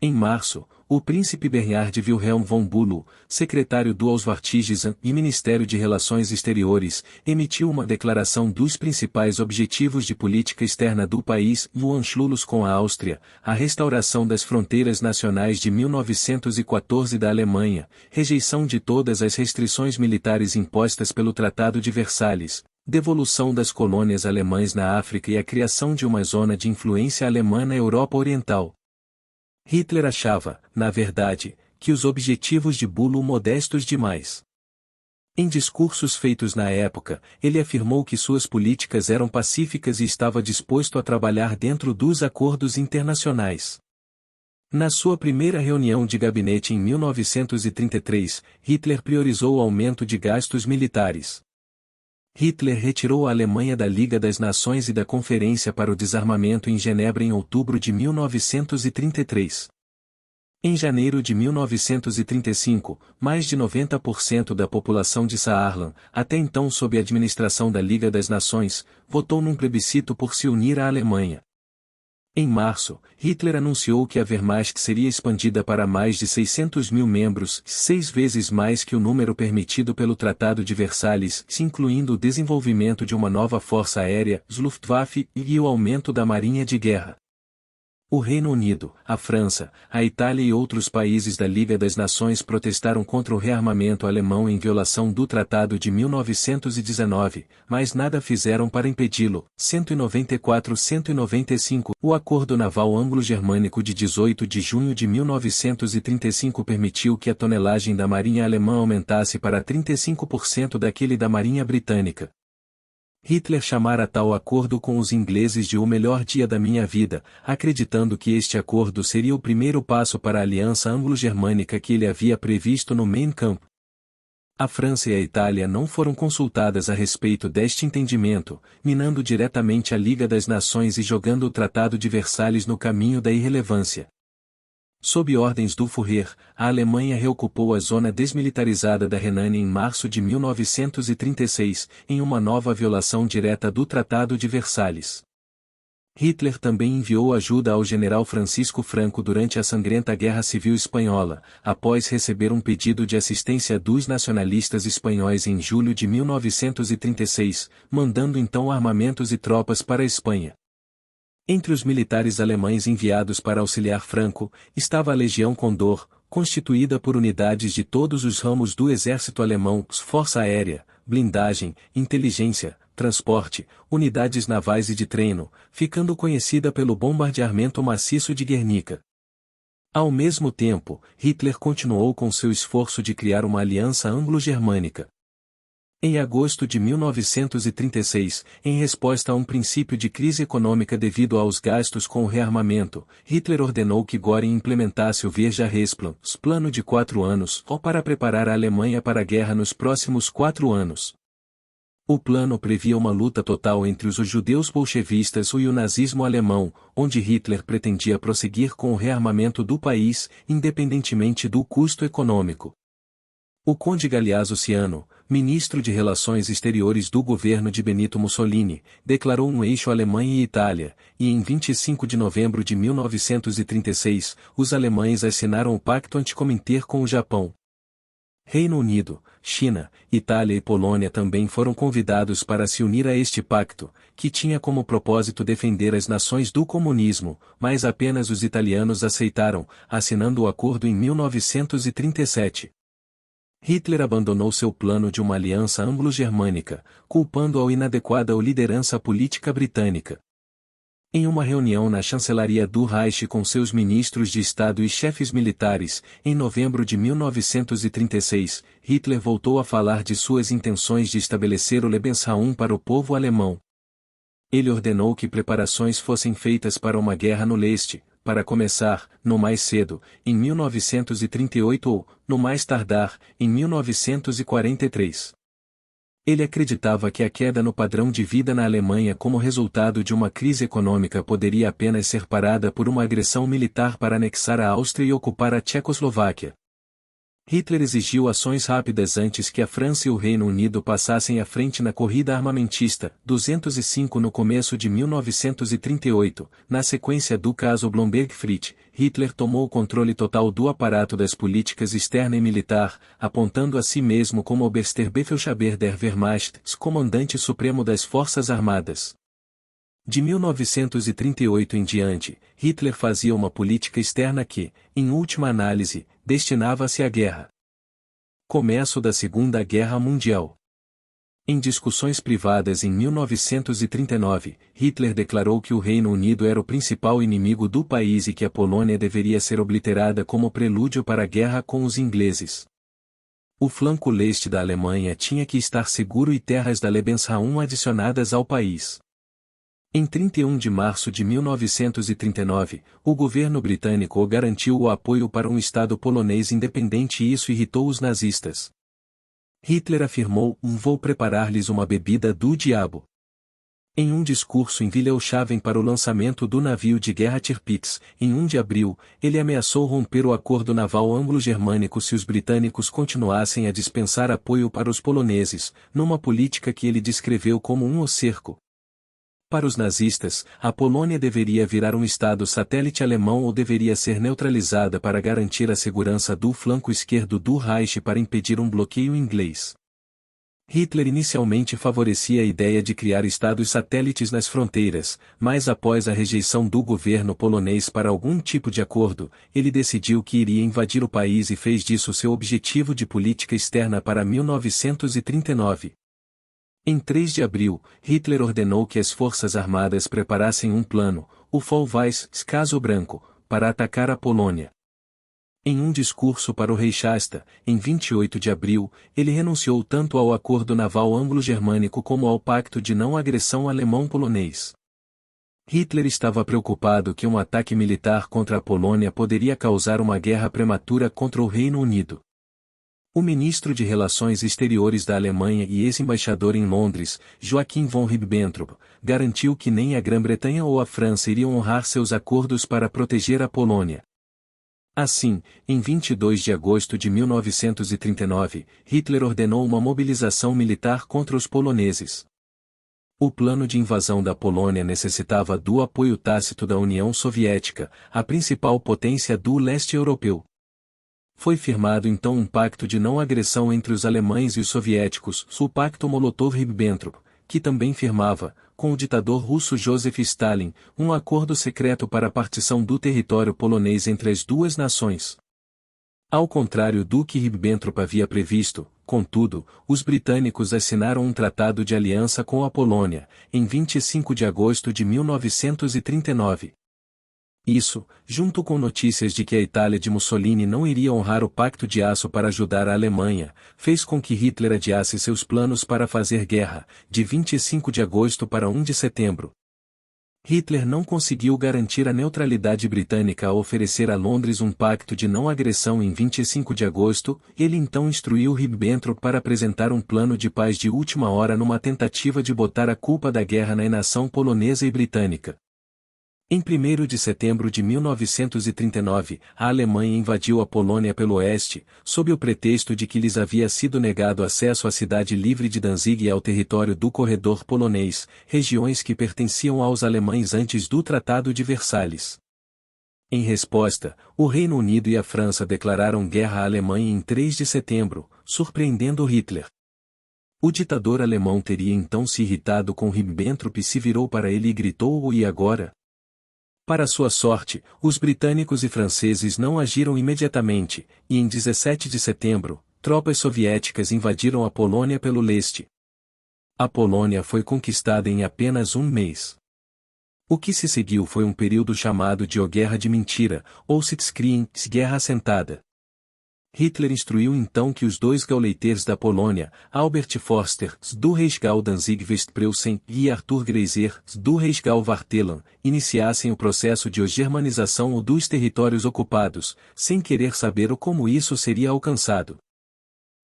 Em março, o príncipe Bernhard Wilhelm von Bülow, secretário do Auswärtiges e Ministério de Relações Exteriores, emitiu uma declaração dos principais objetivos de política externa do país, no Anschluss com a Áustria, a restauração das fronteiras nacionais de 1914 da Alemanha, rejeição de todas as restrições militares impostas pelo Tratado de Versalhes, devolução das colônias alemãs na África e a criação de uma zona de influência alemã na Europa Oriental. Hitler achava, na verdade, que os objetivos de Bülow modestos demais. Em discursos feitos na época, ele afirmou que suas políticas eram pacíficas e estava disposto a trabalhar dentro dos acordos internacionais. Na sua primeira reunião de gabinete em 1933, Hitler priorizou o aumento de gastos militares. Hitler retirou a Alemanha da Liga das Nações e da Conferência para o Desarmamento em Genebra em outubro de 1933. Em janeiro de 1935, mais de 90% da população de Saarland, até então sob a administração da Liga das Nações, votou num plebiscito por se unir à Alemanha. Em março, Hitler anunciou que a Wehrmacht seria expandida para mais de 600 mil membros, 6 vezes mais que o número permitido pelo Tratado de Versalhes, incluindo o desenvolvimento de uma nova força aérea, Luftwaffe, e o aumento da marinha de guerra. O Reino Unido, a França, a Itália e outros países da Liga das Nações protestaram contra o rearmamento alemão em violação do Tratado de 1919, mas nada fizeram para impedi-lo. 194-195 O Acordo Naval Anglo-Germânico de 18 de junho de 1935 permitiu que a tonelagem da marinha alemã aumentasse para 35% daquele da marinha britânica. Hitler chamara tal acordo com os ingleses de o melhor dia da minha vida, acreditando que este acordo seria o primeiro passo para a aliança anglo-germânica que ele havia previsto no Mein Kampf. A França e a Itália não foram consultadas a respeito deste entendimento, minando diretamente a Liga das Nações e jogando o Tratado de Versalhes no caminho da irrelevância. Sob ordens do Führer, a Alemanha reocupou a zona desmilitarizada da Renânia em março de 1936, em uma nova violação direta do Tratado de Versalhes. Hitler também enviou ajuda ao general Francisco Franco durante a sangrenta Guerra Civil Espanhola, após receber um pedido de assistência dos nacionalistas espanhóis em julho de 1936, mandando então armamentos e tropas para a Espanha. Entre os militares alemães enviados para auxiliar Franco, estava a Legião Condor, constituída por unidades de todos os ramos do exército alemão, força aérea, blindagem, inteligência, transporte, unidades navais e de treino, ficando conhecida pelo bombardeamento maciço de Guernica. Ao mesmo tempo, Hitler continuou com seu esforço de criar uma aliança anglo-germânica. Em agosto de 1936, em resposta a um princípio de crise econômica devido aos gastos com o rearmamento, Hitler ordenou que Göring implementasse o Wehrjahresplan, plano de 4 anos, para preparar a Alemanha para a guerra nos próximos 4 anos. O plano previa uma luta total entre os judeus bolchevistas e o nazismo alemão, onde Hitler pretendia prosseguir com o rearmamento do país, independentemente do custo econômico. O conde Galeazzo Ciano, ministro de Relações Exteriores do governo de Benito Mussolini, declarou um eixo Alemanha e Itália, e em 25 de novembro de 1936, os alemães assinaram o Pacto Anticominter com o Japão. Reino Unido, China, Itália e Polônia também foram convidados para se unir a este pacto, que tinha como propósito defender as nações do comunismo, mas apenas os italianos aceitaram, assinando o acordo em 1937. Hitler abandonou seu plano de uma aliança anglo-germânica, culpando-a inadequada liderança política britânica. Em uma reunião na chancelaria do Reich com seus ministros de Estado e chefes militares, em novembro de 1936, Hitler voltou a falar de suas intenções de estabelecer o Lebensraum para o povo alemão. Ele ordenou que preparações fossem feitas para uma guerra no leste, para começar, no mais cedo, em 1938 ou, no mais tardar, em 1943. Ele acreditava que a queda no padrão de vida na Alemanha como resultado de uma crise econômica poderia apenas ser parada por uma agressão militar para anexar a Áustria e ocupar a Tchecoslováquia. Hitler exigiu ações rápidas antes que a França e o Reino Unido passassem à frente na corrida armamentista, 205 no começo de 1938, na sequência do caso Blomberg-Fritz, Hitler tomou o controle total do aparato das políticas externa e militar, apontando a si mesmo como Oberstabelfehlshaber der Wehrmacht, comandante supremo das Forças Armadas. De 1938 em diante, Hitler fazia uma política externa que, em última análise, destinava-se à guerra. Começo da Segunda Guerra Mundial. Em discussões privadas em 1939, Hitler declarou que o Reino Unido era o principal inimigo do país e que a Polônia deveria ser obliterada como prelúdio para a guerra com os ingleses. O flanco leste da Alemanha tinha que estar seguro e terras da Lebensraum adicionadas ao país. Em 31 de março de 1939, o governo britânico garantiu o apoio para um Estado polonês independente e isso irritou os nazistas. Hitler afirmou: "Vou preparar-lhes uma bebida do diabo." Em um discurso em Wilhelmshaven para o lançamento do navio de guerra Tirpitz, em 1 de abril, ele ameaçou romper o acordo naval anglo-germânico se os britânicos continuassem a dispensar apoio para os poloneses, numa política que ele descreveu como um cerco. Para os nazistas, a Polônia deveria virar um estado satélite alemão ou deveria ser neutralizada para garantir a segurança do flanco esquerdo do Reich para impedir um bloqueio inglês. Hitler inicialmente favorecia a ideia de criar estados satélites nas fronteiras, mas após a rejeição do governo polonês para algum tipo de acordo, ele decidiu que iria invadir o país e fez disso seu objetivo de política externa para 1939. Em 3 de abril, Hitler ordenou que as Forças Armadas preparassem um plano, o Vollweis, caso branco, para atacar a Polônia. Em um discurso para o Reichstag, em 28 de abril, ele renunciou tanto ao acordo naval anglo-germânico como ao pacto de não agressão alemão-polonês. Hitler estava preocupado que um ataque militar contra a Polônia poderia causar uma guerra prematura contra o Reino Unido. O ministro de Relações Exteriores da Alemanha e ex-embaixador em Londres, Joachim von Ribbentrop, garantiu que nem a Grã-Bretanha ou a França iriam honrar seus acordos para proteger a Polônia. Assim, em 22 de agosto de 1939, Hitler ordenou uma mobilização militar contra os poloneses. O plano de invasão da Polônia necessitava do apoio tácito da União Soviética, a principal potência do leste europeu. Foi firmado então um pacto de não agressão entre os alemães e os soviéticos, o Pacto Molotov-Ribbentrop, que também firmava, com o ditador russo Joseph Stalin, um acordo secreto para a partição do território polonês entre as duas nações. Ao contrário do que Ribbentrop havia previsto, contudo, os britânicos assinaram um tratado de aliança com a Polônia, em 25 de agosto de 1939. Isso, junto com notícias de que a Itália de Mussolini não iria honrar o Pacto de Aço para ajudar a Alemanha, fez com que Hitler adiasse seus planos para fazer guerra, de 25 de agosto para 1 de setembro. Hitler não conseguiu garantir a neutralidade britânica ao oferecer a Londres um pacto de não agressão em 25 de agosto, ele então instruiu Ribbentrop para apresentar um plano de paz de última hora numa tentativa de botar a culpa da guerra na inação polonesa e britânica. Em 1º de setembro de 1939, a Alemanha invadiu a Polônia pelo oeste, sob o pretexto de que lhes havia sido negado acesso à cidade livre de Danzig e ao território do Corredor Polonês, regiões que pertenciam aos alemães antes do Tratado de Versalhes. Em resposta, o Reino Unido e a França declararam guerra à Alemanha em 3 de setembro, surpreendendo Hitler. O ditador alemão teria então se irritado com Ribbentrop e se virou para ele e gritou: "E agora?" Para sua sorte, os britânicos e franceses não agiram imediatamente, e em 17 de setembro, tropas soviéticas invadiram a Polônia pelo leste. A Polônia foi conquistada em apenas um mês. O que se seguiu foi um período chamado de Guerra de Mentira, ou Sitzkrieg, Guerra Assentada. Hitler instruiu então que os dois gauleiters da Polônia, Albert Forster, do Reichsgau Danzig-Westpreußen, e Arthur Greiser, do Reichsgau Wartheland, iniciassem o processo de germanização dos territórios ocupados, sem querer saber como isso seria alcançado.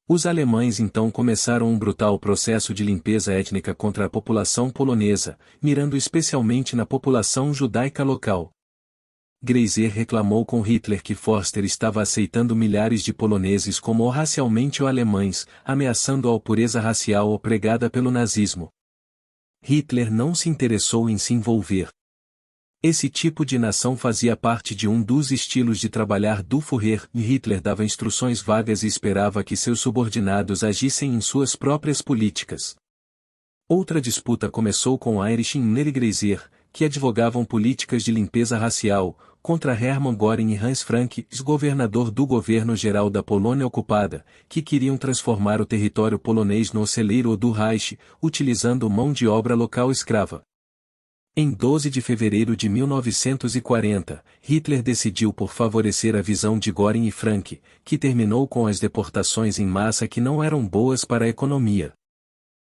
Os alemães então começaram um brutal processo de limpeza étnica contra a população polonesa, mirando especialmente na população judaica local. Greiser reclamou com Hitler que Forster estava aceitando milhares de poloneses como racialmente alemães, ameaçando a pureza racial pregada pelo nazismo. Hitler não se interessou em se envolver. Esse tipo de nação fazia parte de um dos estilos de trabalhar do Führer, e Hitler dava instruções vagas e esperava que seus subordinados agissem em suas próprias políticas. Outra disputa começou com Heinrich Himmler e Greiser, que advogavam políticas de limpeza racial, contra Hermann Göring e Hans Frank, ex-governador do governo-geral da Polônia ocupada, que queriam transformar o território polonês no celeiro do Reich, utilizando mão de obra local escrava. Em 12 de fevereiro de 1940, Hitler decidiu por favorecer a visão de Göring e Frank, que terminou com as deportações em massa que não eram boas para a economia.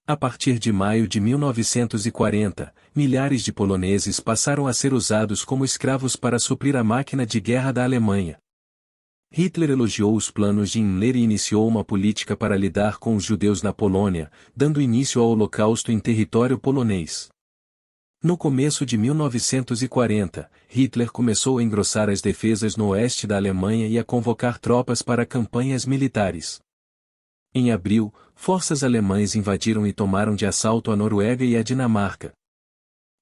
A partir de maio de 1940, milhares de poloneses passaram a ser usados como escravos para suprir a máquina de guerra da Alemanha. Hitler elogiou os planos de Himmler e iniciou uma política para lidar com os judeus na Polônia, dando início ao Holocausto em território polonês. No começo de 1940, Hitler começou a engrossar as defesas no oeste da Alemanha e a convocar tropas para campanhas militares. Em abril, forças alemãs invadiram e tomaram de assalto a Noruega e a Dinamarca.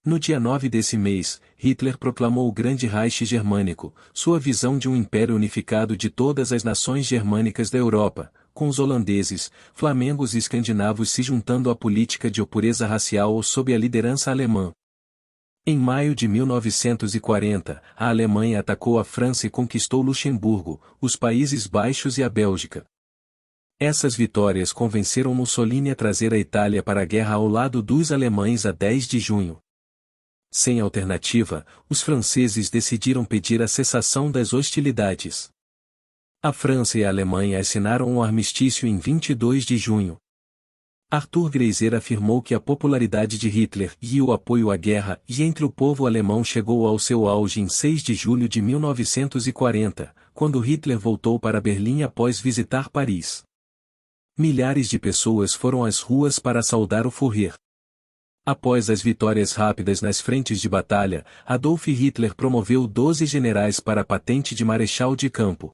No dia 9 desse mês, Hitler proclamou o Grande Reich Germânico, sua visão de um império unificado de todas as nações germânicas da Europa, com os holandeses, flamengos e escandinavos se juntando à política de pureza racial sob a liderança alemã. Em maio de 1940, a Alemanha atacou a França e conquistou Luxemburgo, os Países Baixos e a Bélgica. Essas vitórias convenceram Mussolini a trazer a Itália para a guerra ao lado dos alemães a 10 de junho. Sem alternativa, os franceses decidiram pedir a cessação das hostilidades. A França e a Alemanha assinaram um armistício em 22 de junho. Arthur Greiser afirmou que a popularidade de Hitler e o apoio à guerra entre o povo alemão chegou ao seu auge em 6 de julho de 1940, quando Hitler voltou para Berlim após visitar Paris. Milhares de pessoas foram às ruas para saudar o Führer. Após as vitórias rápidas nas frentes de batalha, Adolf Hitler promoveu 12 generais para a patente de marechal de campo.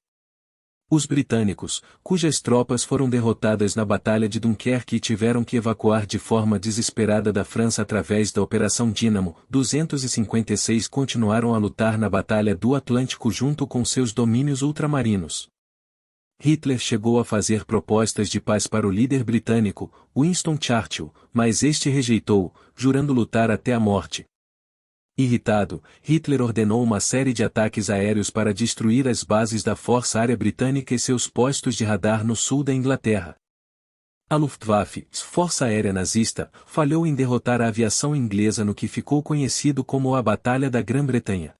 Os britânicos, cujas tropas foram derrotadas na Batalha de Dunkerque e tiveram que evacuar de forma desesperada da França através da Operação Dínamo, 256 continuaram a lutar na Batalha do Atlântico junto com seus domínios ultramarinos. Hitler chegou a fazer propostas de paz para o líder britânico, Winston Churchill, mas este rejeitou, jurando lutar até a morte. Irritado, Hitler ordenou uma série de ataques aéreos para destruir as bases da Força Aérea Britânica e seus postos de radar no sul da Inglaterra. A Luftwaffe, Força Aérea Nazista, falhou em derrotar a aviação inglesa no que ficou conhecido como a Batalha da Grã-Bretanha.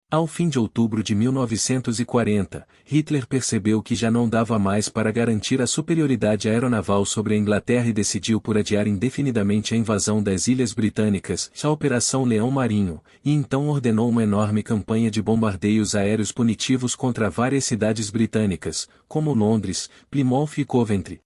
Ao fim de outubro de 1940, Hitler percebeu que já não dava mais para garantir a superioridade aeronaval sobre a Inglaterra e decidiu por adiar indefinidamente a invasão das Ilhas Britânicas, a Operação Leão Marinho, e então ordenou uma enorme campanha de bombardeios aéreos punitivos contra várias cidades britânicas, como Londres, Plymouth e Coventry.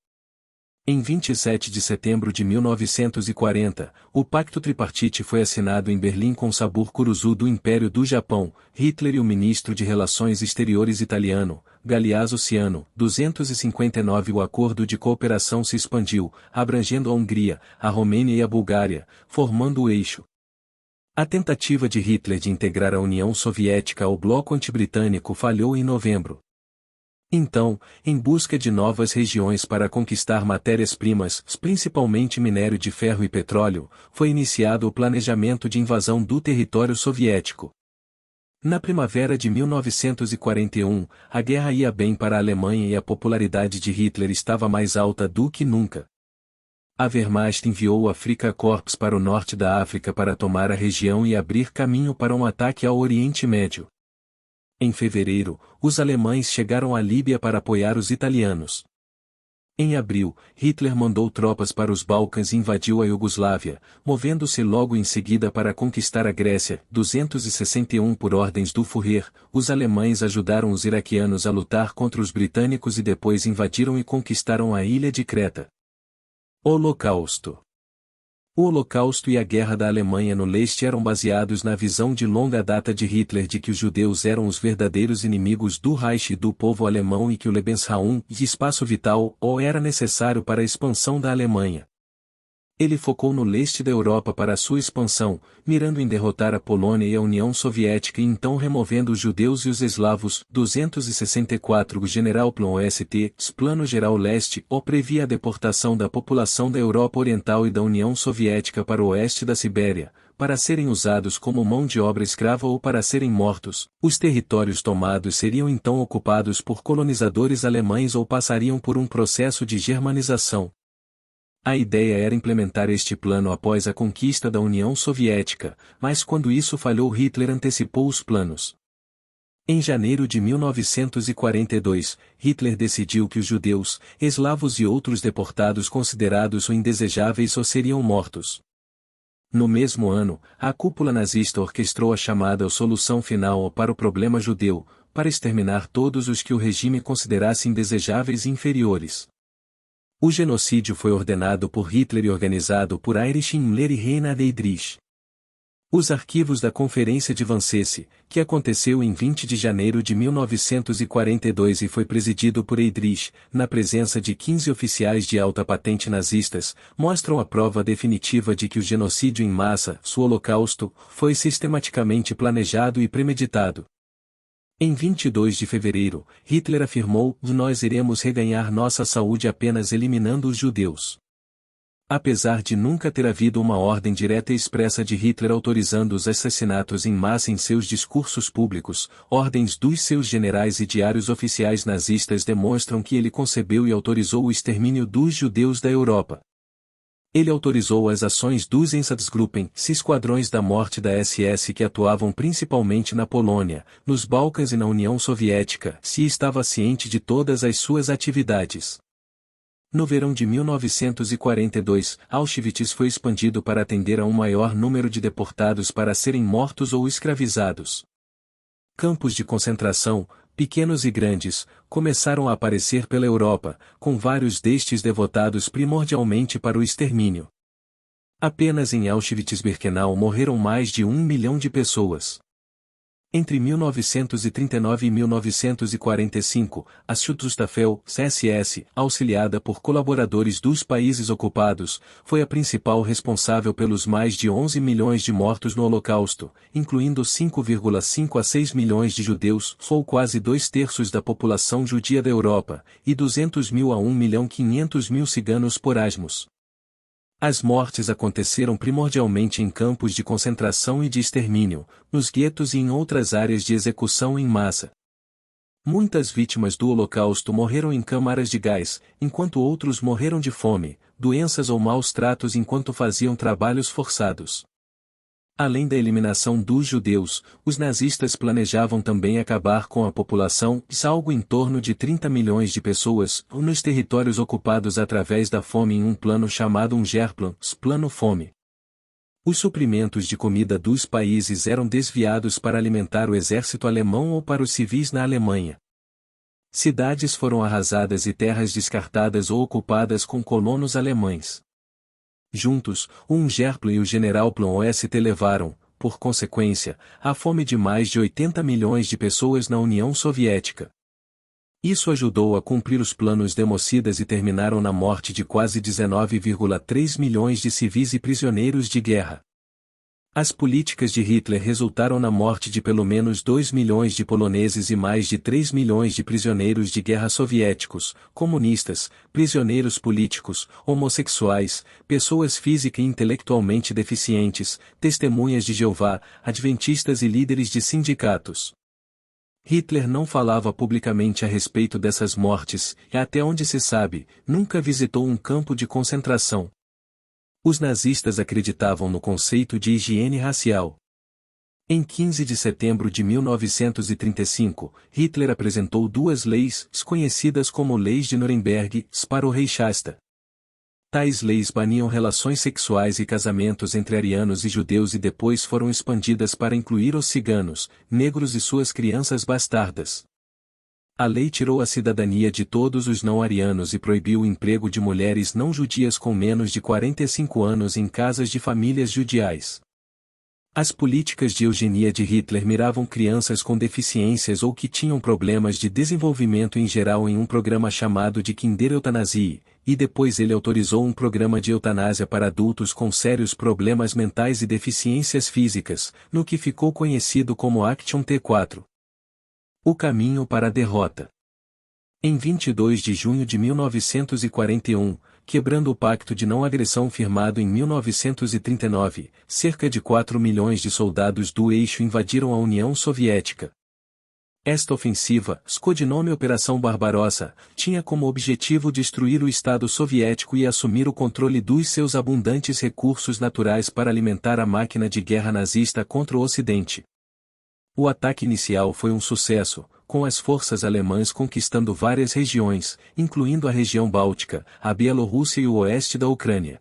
Em 27 de setembro de 1940, o Pacto Tripartite foi assinado em Berlim com Saburo Kurusu do Império do Japão, Hitler e o ministro de Relações Exteriores italiano, Galeazzo Ciano. 259 O acordo de cooperação se expandiu, abrangendo a Hungria, a Romênia e a Bulgária, formando o eixo. A tentativa de Hitler de integrar a União Soviética ao bloco antibritânico falhou em novembro. Então, em busca de novas regiões para conquistar matérias-primas, principalmente minério de ferro e petróleo, foi iniciado o planejamento de invasão do território soviético. Na primavera de 1941, a guerra ia bem para a Alemanha e a popularidade de Hitler estava mais alta do que nunca. A Wehrmacht enviou o Afrika Korps para o norte da África para tomar a região e abrir caminho para um ataque ao Oriente Médio. Em fevereiro, os alemães chegaram à Líbia para apoiar os italianos. Em abril, Hitler mandou tropas para os Balcãs e invadiu a Iugoslávia, movendo-se logo em seguida para conquistar a Grécia. 261 Por ordens do Führer, os alemães ajudaram os iraquianos a lutar contra os britânicos e depois invadiram e conquistaram a ilha de Creta. Holocausto. O Holocausto e a Guerra da Alemanha no Leste eram baseados na visão de longa data de Hitler de que os judeus eram os verdadeiros inimigos do Reich e do povo alemão e que o Lebensraum, espaço vital, era necessário para a expansão da Alemanha. Ele focou no leste da Europa para a sua expansão, mirando em derrotar a Polônia e a União Soviética e então removendo os judeus e os eslavos. 264 O General Plan OST, Plano Geral Leste, previa a deportação da população da Europa Oriental e da União Soviética para o oeste da Sibéria, para serem usados como mão de obra escrava ou para serem mortos. Os territórios tomados seriam então ocupados por colonizadores alemães ou passariam por um processo de germanização. A ideia era implementar este plano após a conquista da União Soviética, mas quando isso falhou Hitler antecipou os planos. Em janeiro de 1942, Hitler decidiu que os judeus, eslavos e outros deportados considerados indesejáveis só seriam mortos. No mesmo ano, a cúpula nazista orquestrou a chamada Solução Final para o problema judeu, para exterminar todos os que o regime considerasse indesejáveis e inferiores. O genocídio foi ordenado por Hitler e organizado por Heinrich Himmler e Reinhard Heydrich. Os arquivos da Conferência de Wannsee, que aconteceu em 20 de janeiro de 1942 e foi presidido por Heydrich, na presença de 15 oficiais de alta patente nazistas, mostram a prova definitiva de que o genocídio em massa, o Holocausto, foi sistematicamente planejado e premeditado. Em 22 de fevereiro, Hitler afirmou: "Nós iremos reganhar nossa saúde apenas eliminando os judeus." Apesar de nunca ter havido uma ordem direta e expressa de Hitler autorizando os assassinatos em massa em seus discursos públicos, ordens dos seus generais e diários oficiais nazistas demonstram que ele concebeu e autorizou o extermínio dos judeus da Europa. Ele autorizou as ações dos Einsatzgruppen, esquadrões da morte da SS que atuavam principalmente na Polônia, nos Balcãs e na União Soviética, e estava ciente de todas as suas atividades. No verão de 1942, Auschwitz foi expandido para atender a um maior número de deportados para serem mortos ou escravizados. Campos de concentração, pequenos e grandes, começaram a aparecer pela Europa, com vários destes devotados primordialmente para o extermínio. Apenas em Auschwitz-Birkenau morreram mais de 1 milhão de pessoas. Entre 1939 e 1945, a Schutzstaffel, CSS, auxiliada por colaboradores dos países ocupados, foi a principal responsável pelos mais de 11 milhões de mortos no Holocausto, incluindo 5,5 a 6 milhões de judeus, ou quase 2/3 da população judia da Europa, e 200 mil a 1.500.000 ciganos por asmos. As mortes aconteceram primordialmente em campos de concentração e de extermínio, nos guetos e em outras áreas de execução em massa. Muitas vítimas do Holocausto morreram em câmaras de gás, enquanto outros morreram de fome, doenças ou maus tratos enquanto faziam trabalhos forçados. Além da eliminação dos judeus, os nazistas planejavam também acabar com a população, algo em torno de 30 milhões de pessoas, nos territórios ocupados através da fome em um plano chamado Hungerplan, Plano Fome. Os suprimentos de comida dos países eram desviados para alimentar o exército alemão ou para os civis na Alemanha. Cidades foram arrasadas e terras descartadas ou ocupadas com colonos alemães. Juntos, o Ungerplan e o Generalplan Ost levaram, por consequência, a fome de mais de 80 milhões de pessoas na União Soviética. Isso ajudou a cumprir os planos democidas e terminaram na morte de quase 19,3 milhões de civis e prisioneiros de guerra. As políticas de Hitler resultaram na morte de pelo menos 2 milhões de poloneses e mais de 3 milhões de prisioneiros de guerra soviéticos, comunistas, prisioneiros políticos, homossexuais, pessoas física e intelectualmente deficientes, testemunhas de Jeová, adventistas e líderes de sindicatos. Hitler não falava publicamente a respeito dessas mortes, e até onde se sabe, nunca visitou um campo de concentração. Os nazistas acreditavam no conceito de higiene racial. Em 15 de setembro de 1935, Hitler apresentou duas leis, conhecidas como Leis de Nuremberg, para o Reichstag. Tais leis baniam relações sexuais e casamentos entre arianos e judeus e depois foram expandidas para incluir os ciganos, negros e suas crianças bastardas. A lei tirou a cidadania de todos os não-arianos e proibiu o emprego de mulheres não-judias com menos de 45 anos em casas de famílias judiais. As políticas de eugenia de Hitler miravam crianças com deficiências ou que tinham problemas de desenvolvimento em geral em um programa chamado de Kindereuthanasie, e depois ele autorizou um programa de eutanásia para adultos com sérios problemas mentais e deficiências físicas, no que ficou conhecido como Action T4. O caminho para a derrota. Em 22 de junho de 1941, quebrando o pacto de não agressão firmado em 1939, cerca de 4 milhões de soldados do eixo invadiram a União Soviética. Esta ofensiva, codinome Operação Barbarossa, tinha como objetivo destruir o Estado soviético e assumir o controle dos seus abundantes recursos naturais para alimentar a máquina de guerra nazista contra o Ocidente. O ataque inicial foi um sucesso, com as forças alemãs conquistando várias regiões, incluindo a região Báltica, a Bielorrússia e o oeste da Ucrânia.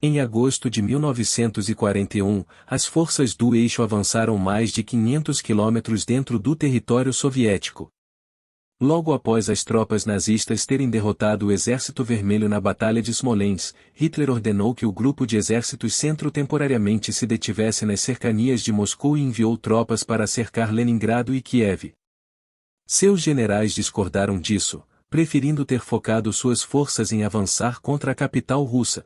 Em agosto de 1941, as forças do eixo avançaram mais de 500 quilômetros dentro do território soviético. Logo após as tropas nazistas terem derrotado o Exército Vermelho na Batalha de Smolensk, Hitler ordenou que o grupo de exércitos centro temporariamente se detivesse nas cercanias de Moscou e enviou tropas para cercar Leningrado e Kiev. Seus generais discordaram disso, preferindo ter focado suas forças em avançar contra a capital russa.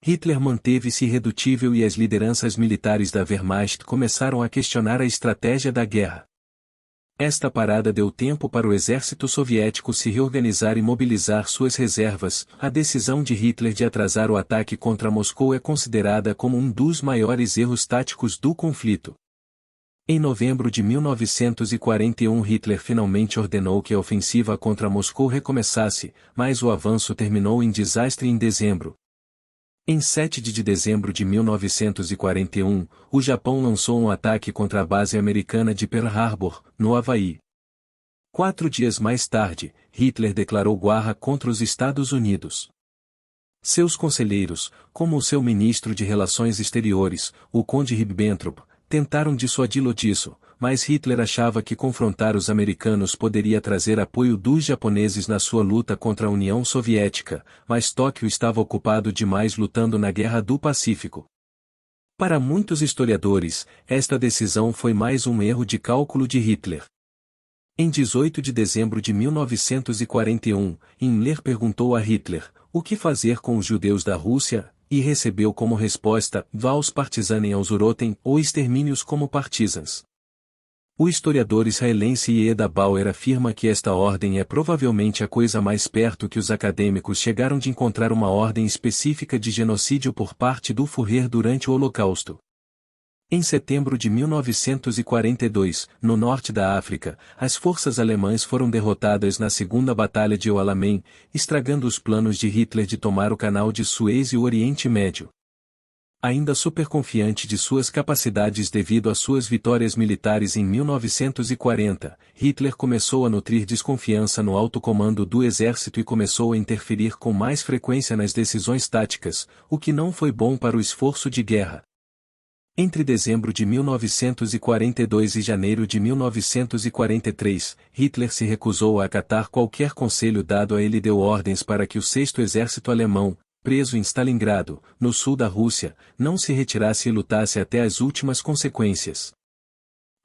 Hitler manteve-se irredutível e as lideranças militares da Wehrmacht começaram a questionar a estratégia da guerra. Esta parada deu tempo para o exército soviético se reorganizar e mobilizar suas reservas. A decisão de Hitler de atrasar o ataque contra Moscou é considerada como um dos maiores erros táticos do conflito. Em novembro de 1941 Hitler finalmente ordenou que a ofensiva contra Moscou recomeçasse, mas o avanço terminou em desastre em dezembro. Em 7 de dezembro de 1941, o Japão lançou um ataque contra a base americana de Pearl Harbor, no Havaí. 4 dias mais tarde, Hitler declarou guerra contra os Estados Unidos. Seus conselheiros, como o seu ministro de Relações Exteriores, o Conde Ribbentrop, tentaram dissuadi-lo disso, mas Hitler achava que confrontar os americanos poderia trazer apoio dos japoneses na sua luta contra a União Soviética, mas Tóquio estava ocupado demais lutando na Guerra do Pacífico. Para muitos historiadores, esta decisão foi mais um erro de cálculo de Hitler. Em 18 de dezembro de 1941, Himmler perguntou a Hitler, o que fazer com os judeus da Rússia, e recebeu como resposta, Vals partisanen ausrotten, ou extermínios como partisans. O historiador israelense Yehuda Bauer afirma que esta ordem é provavelmente a coisa mais perto que os acadêmicos chegaram de encontrar uma ordem específica de genocídio por parte do Führer durante o Holocausto. Em setembro de 1942, no norte da África, as forças alemãs foram derrotadas na Segunda Batalha de El Alamein, estragando os planos de Hitler de tomar o Canal de Suez e o Oriente Médio. Ainda superconfiante de suas capacidades devido às suas vitórias militares em 1940, Hitler começou a nutrir desconfiança no alto comando do exército e começou a interferir com mais frequência nas decisões táticas, o que não foi bom para o esforço de guerra. Entre dezembro de 1942 e janeiro de 1943, Hitler se recusou a acatar qualquer conselho dado a ele e deu ordens para que o 6º Exército Alemão, preso em Stalingrado, no sul da Rússia, não se retirasse e lutasse até as últimas consequências.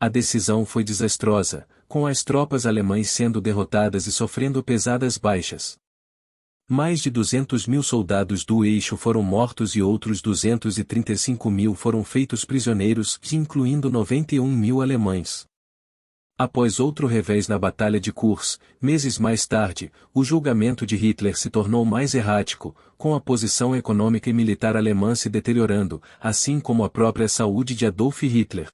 A decisão foi desastrosa, com as tropas alemãs sendo derrotadas e sofrendo pesadas baixas. Mais de 200.000 soldados do eixo foram mortos e outros 235.000 foram feitos prisioneiros, incluindo 91.000 alemães. Após outro revés na Batalha de Kursk, meses mais tarde, o julgamento de Hitler se tornou mais errático, com a posição econômica e militar alemã se deteriorando, assim como a própria saúde de Adolf Hitler.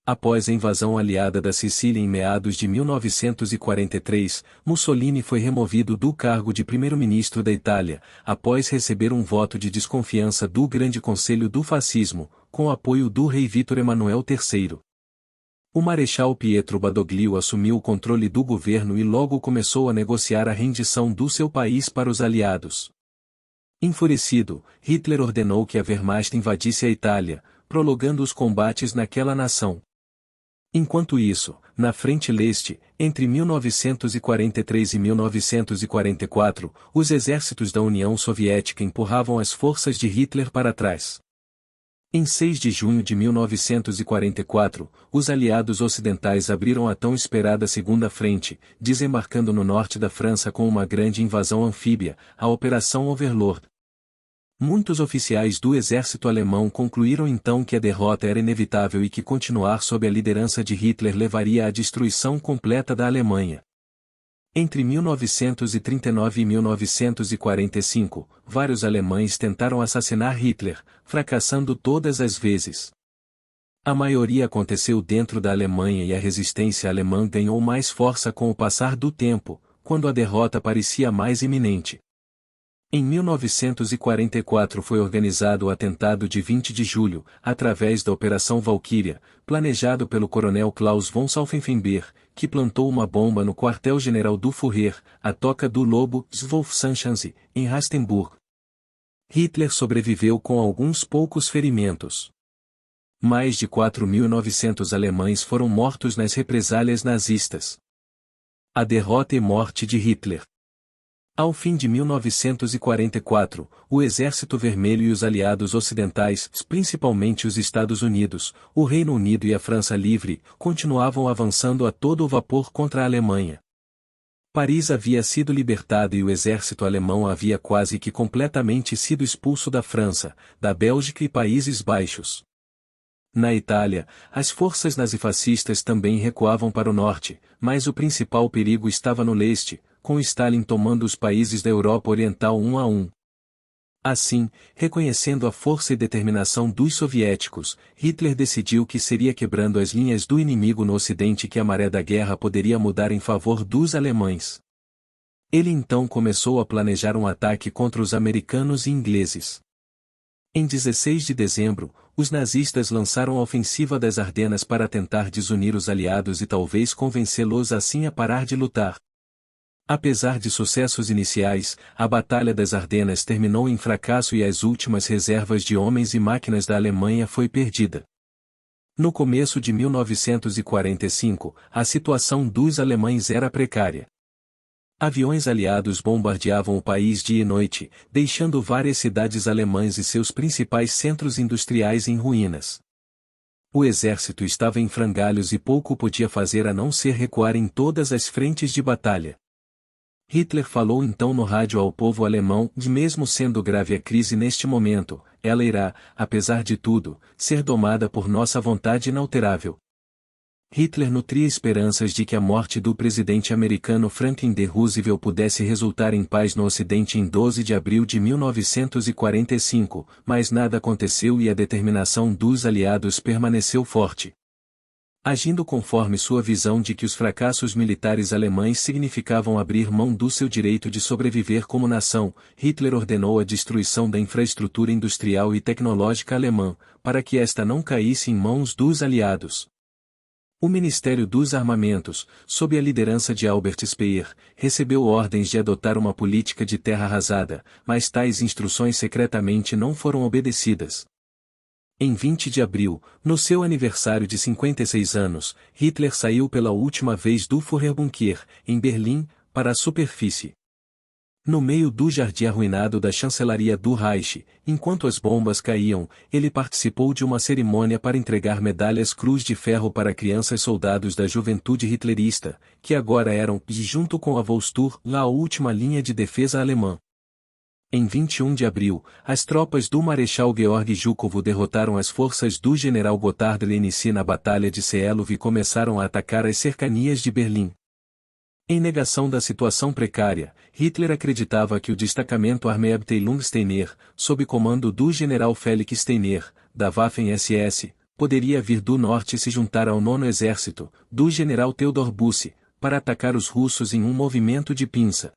Após a invasão aliada da Sicília em meados de 1943, Mussolini foi removido do cargo de primeiro-ministro da Itália, após receber um voto de desconfiança do Grande Conselho do Fascismo, com apoio do rei Vítor Emanuel III. O marechal Pietro Badoglio assumiu o controle do governo e logo começou a negociar a rendição do seu país para os aliados. Enfurecido, Hitler ordenou que a Wehrmacht invadisse a Itália, prolongando os combates naquela nação. Enquanto isso, na frente leste, entre 1943 e 1944, os exércitos da União Soviética empurravam as forças de Hitler para trás. Em 6 de junho de 1944, os aliados ocidentais abriram a tão esperada Segunda Frente, desembarcando no norte da França com uma grande invasão anfíbia, a Operação Overlord. Muitos oficiais do exército alemão concluíram então que a derrota era inevitável e que continuar sob a liderança de Hitler levaria à destruição completa da Alemanha. Entre 1939 e 1945, vários alemães tentaram assassinar Hitler, fracassando todas as vezes. A maioria aconteceu dentro da Alemanha e a resistência alemã ganhou mais força com o passar do tempo, quando a derrota parecia mais iminente. Em 1944 foi organizado o atentado de 20 de julho, através da Operação Valkyria, planejado pelo coronel Klaus von Stauffenberg, que plantou uma bomba no quartel-general do Führer, a Toca do Lobo, Wolfschanze, em Rastenburg. Hitler sobreviveu com alguns poucos ferimentos. Mais de 4.900 alemães foram mortos nas represálias nazistas. A derrota e morte de Hitler. Ao fim de 1944, o Exército Vermelho e os aliados ocidentais, principalmente os Estados Unidos, o Reino Unido e a França Livre, continuavam avançando a todo vapor contra a Alemanha. Paris havia sido libertado e o exército alemão havia quase que completamente sido expulso da França, da Bélgica e Países Baixos. Na Itália, as forças nazifascistas também recuavam para o norte, mas o principal perigo estava no leste, com Stalin tomando os países da Europa Oriental um a um. Assim, reconhecendo a força e determinação dos soviéticos, Hitler decidiu que seria quebrando as linhas do inimigo no Ocidente que a maré da guerra poderia mudar em favor dos alemães. Ele então começou a planejar um ataque contra os americanos e ingleses. Em 16 de dezembro, os nazistas lançaram a ofensiva das Ardenas para tentar desunir os aliados e talvez convencê-los assim a parar de lutar. Apesar de sucessos iniciais, a Batalha das Ardenas terminou em fracasso e as últimas reservas de homens e máquinas da Alemanha foi perdida. No começo de 1945, a situação dos alemães era precária. Aviões aliados bombardeavam o país dia e noite, deixando várias cidades alemãs e seus principais centros industriais em ruínas. O exército estava em frangalhos e pouco podia fazer a não ser recuar em todas as frentes de batalha. Hitler falou então no rádio ao povo alemão que mesmo sendo grave a crise neste momento, ela irá, apesar de tudo, ser domada por nossa vontade inalterável. Hitler nutria esperanças de que a morte do presidente americano Franklin D. Roosevelt pudesse resultar em paz no Ocidente em 12 de abril de 1945, mas nada aconteceu e a determinação dos aliados permaneceu forte. Agindo conforme sua visão de que os fracassos militares alemães significavam abrir mão do seu direito de sobreviver como nação, Hitler ordenou a destruição da infraestrutura industrial e tecnológica alemã, para que esta não caísse em mãos dos aliados. O Ministério dos Armamentos, sob a liderança de Albert Speer, recebeu ordens de adotar uma política de terra arrasada, mas tais instruções secretamente não foram obedecidas. Em 20 de abril, no seu aniversário de 56 anos, Hitler saiu pela última vez do Führerbunker, em Berlim, para a superfície. No meio do jardim arruinado da chancelaria do Reich, enquanto as bombas caíam, ele participou de uma cerimônia para entregar medalhas Cruz de Ferro para crianças soldados da juventude hitlerista, que agora eram, junto com a Volksturm, a última linha de defesa alemã. Em 21 de abril, as tropas do Marechal Georg Zhukov derrotaram as forças do general Gotthard Lenicy na Batalha de Seelov e começaram a atacar as cercanias de Berlim. Em negação da situação precária, Hitler acreditava que o destacamento Armeeabteilung Steiner, sob comando do general Felix Steiner, da Waffen-SS, poderia vir do norte e se juntar ao 9º Exército, do general Theodor Busse, para atacar os russos em um movimento de pinça.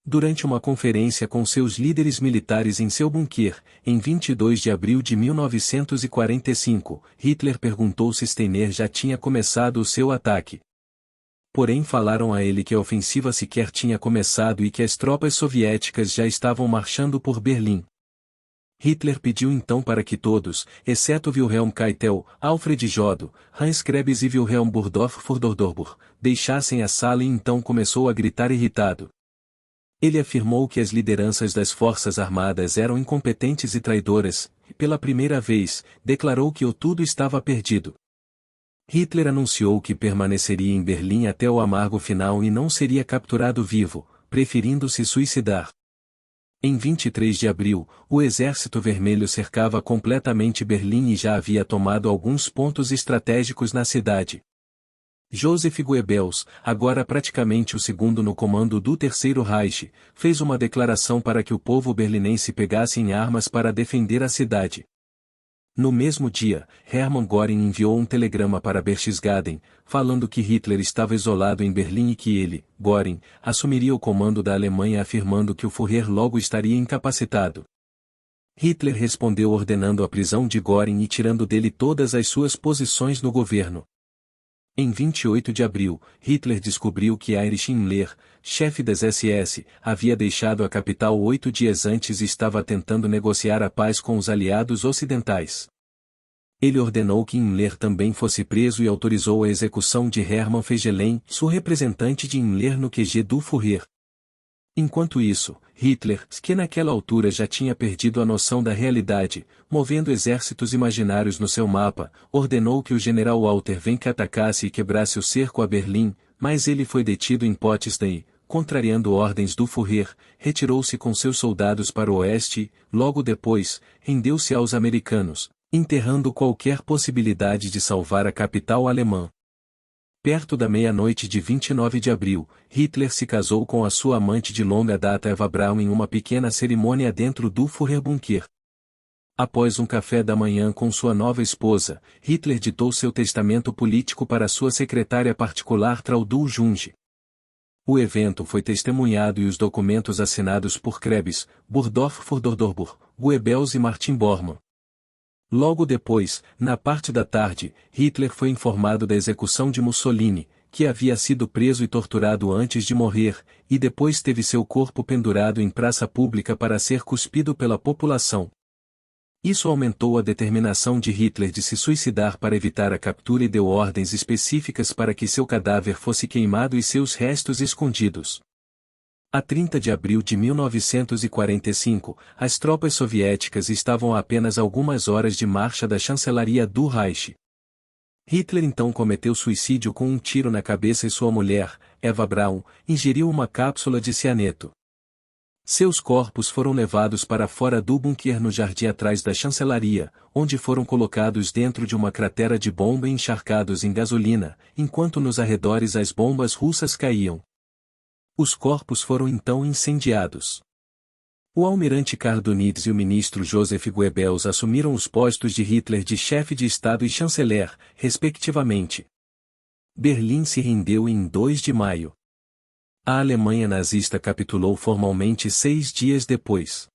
Durante uma conferência com seus líderes militares em seu bunker, em 22 de abril de 1945, Hitler perguntou se Steiner já tinha começado o seu ataque. Porém falaram a ele que a ofensiva sequer tinha começado e que as tropas soviéticas já estavam marchando por Berlim. Hitler pediu então para que todos, exceto Wilhelm Keitel, Alfred Jodo, Hans Krebs e Wilhelm Burgdorf-Furdorf, deixassem a sala e então começou a gritar irritado. Ele afirmou que as lideranças das forças armadas eram incompetentes e traidoras, e pela primeira vez, declarou que tudo estava perdido. Hitler anunciou que permaneceria em Berlim até o amargo final e não seria capturado vivo, preferindo se suicidar. Em 23 de abril, o Exército Vermelho cercava completamente Berlim e já havia tomado alguns pontos estratégicos na cidade. Joseph Goebbels, agora praticamente o segundo no comando do Terceiro Reich, fez uma declaração para que o povo berlinense pegasse em armas para defender a cidade. No mesmo dia, Hermann Göring enviou um telegrama para Berchtesgaden, falando que Hitler estava isolado em Berlim e que ele, Göring, assumiria o comando da Alemanha afirmando que o Führer logo estaria incapacitado. Hitler respondeu ordenando a prisão de Göring e tirando dele todas as suas posições no governo. Em 28 de abril, Hitler descobriu que Heinrich Himmler, chefe das SS, havia deixado a capital 8 dias antes e estava tentando negociar a paz com os aliados ocidentais. Ele ordenou que Himmler também fosse preso e autorizou a execução de Hermann Fegelein, seu representante de Himmler no QG do Führer. Enquanto isso, Hitler, que naquela altura já tinha perdido a noção da realidade, movendo exércitos imaginários no seu mapa, ordenou que o general Walter Wenck atacasse e quebrasse o cerco a Berlim, mas ele foi detido em Potsdam e, contrariando ordens do Führer, retirou-se com seus soldados para o oeste e, logo depois, rendeu-se aos americanos, enterrando qualquer possibilidade de salvar a capital alemã. Perto da meia-noite de 29 de abril, Hitler se casou com a sua amante de longa data Eva Braun em uma pequena cerimônia dentro do Führerbunker. Após um café da manhã com sua nova esposa, Hitler ditou seu testamento político para sua secretária particular Traudl Junge. O evento foi testemunhado e os documentos assinados por Krebs, Burgdorf-Furdorf, Goebbels e Martin Bormann. Logo depois, na parte da tarde, Hitler foi informado da execução de Mussolini, que havia sido preso e torturado antes de morrer, e depois teve seu corpo pendurado em praça pública para ser cuspido pela população. Isso aumentou a determinação de Hitler de se suicidar para evitar a captura e deu ordens específicas para que seu cadáver fosse queimado e seus restos escondidos. A 30 de abril de 1945, as tropas soviéticas estavam a apenas algumas horas de marcha da chancelaria do Reich. Hitler então cometeu suicídio com um tiro na cabeça e sua mulher, Eva Braun, ingeriu uma cápsula de cianeto. Seus corpos foram levados para fora do bunker no jardim atrás da chancelaria, onde foram colocados dentro de uma cratera de bomba e encharcados em gasolina, enquanto nos arredores as bombas russas caíam. Os corpos foram então incendiados. O almirante Karl Dönitz e o ministro Joseph Goebbels assumiram os postos de Hitler de chefe de Estado e chanceler, respectivamente. Berlim se rendeu em 2 de maio. A Alemanha nazista capitulou formalmente 6 dias depois.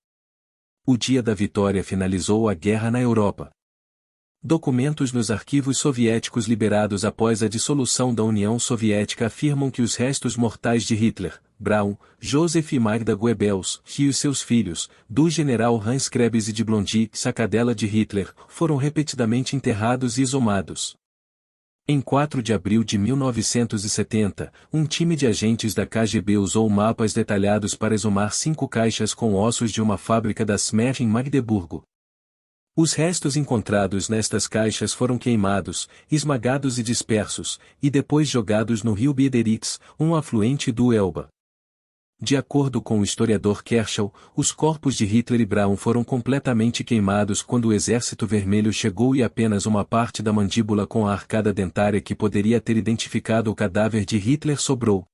O dia da vitória finalizou a guerra na Europa. Documentos nos arquivos soviéticos liberados após a dissolução da União Soviética afirmam que os restos mortais de Hitler, Braun, Joseph e Magda Goebbels, e os seus filhos, do general Hans Krebs e de Blondie, sacadela de Hitler, foram repetidamente enterrados e exumados. Em 4 de abril de 1970, um time de agentes da KGB usou mapas detalhados para exumar 5 caixas com ossos de uma fábrica da Smer em Magdeburgo. Os restos encontrados nestas caixas foram queimados, esmagados e dispersos, e depois jogados no rio Biederitz, um afluente do Elba. De acordo com o historiador Kerschel, os corpos de Hitler e Braun foram completamente queimados quando o Exército Vermelho chegou e apenas uma parte da mandíbula com a arcada dentária que poderia ter identificado o cadáver de Hitler sobrou.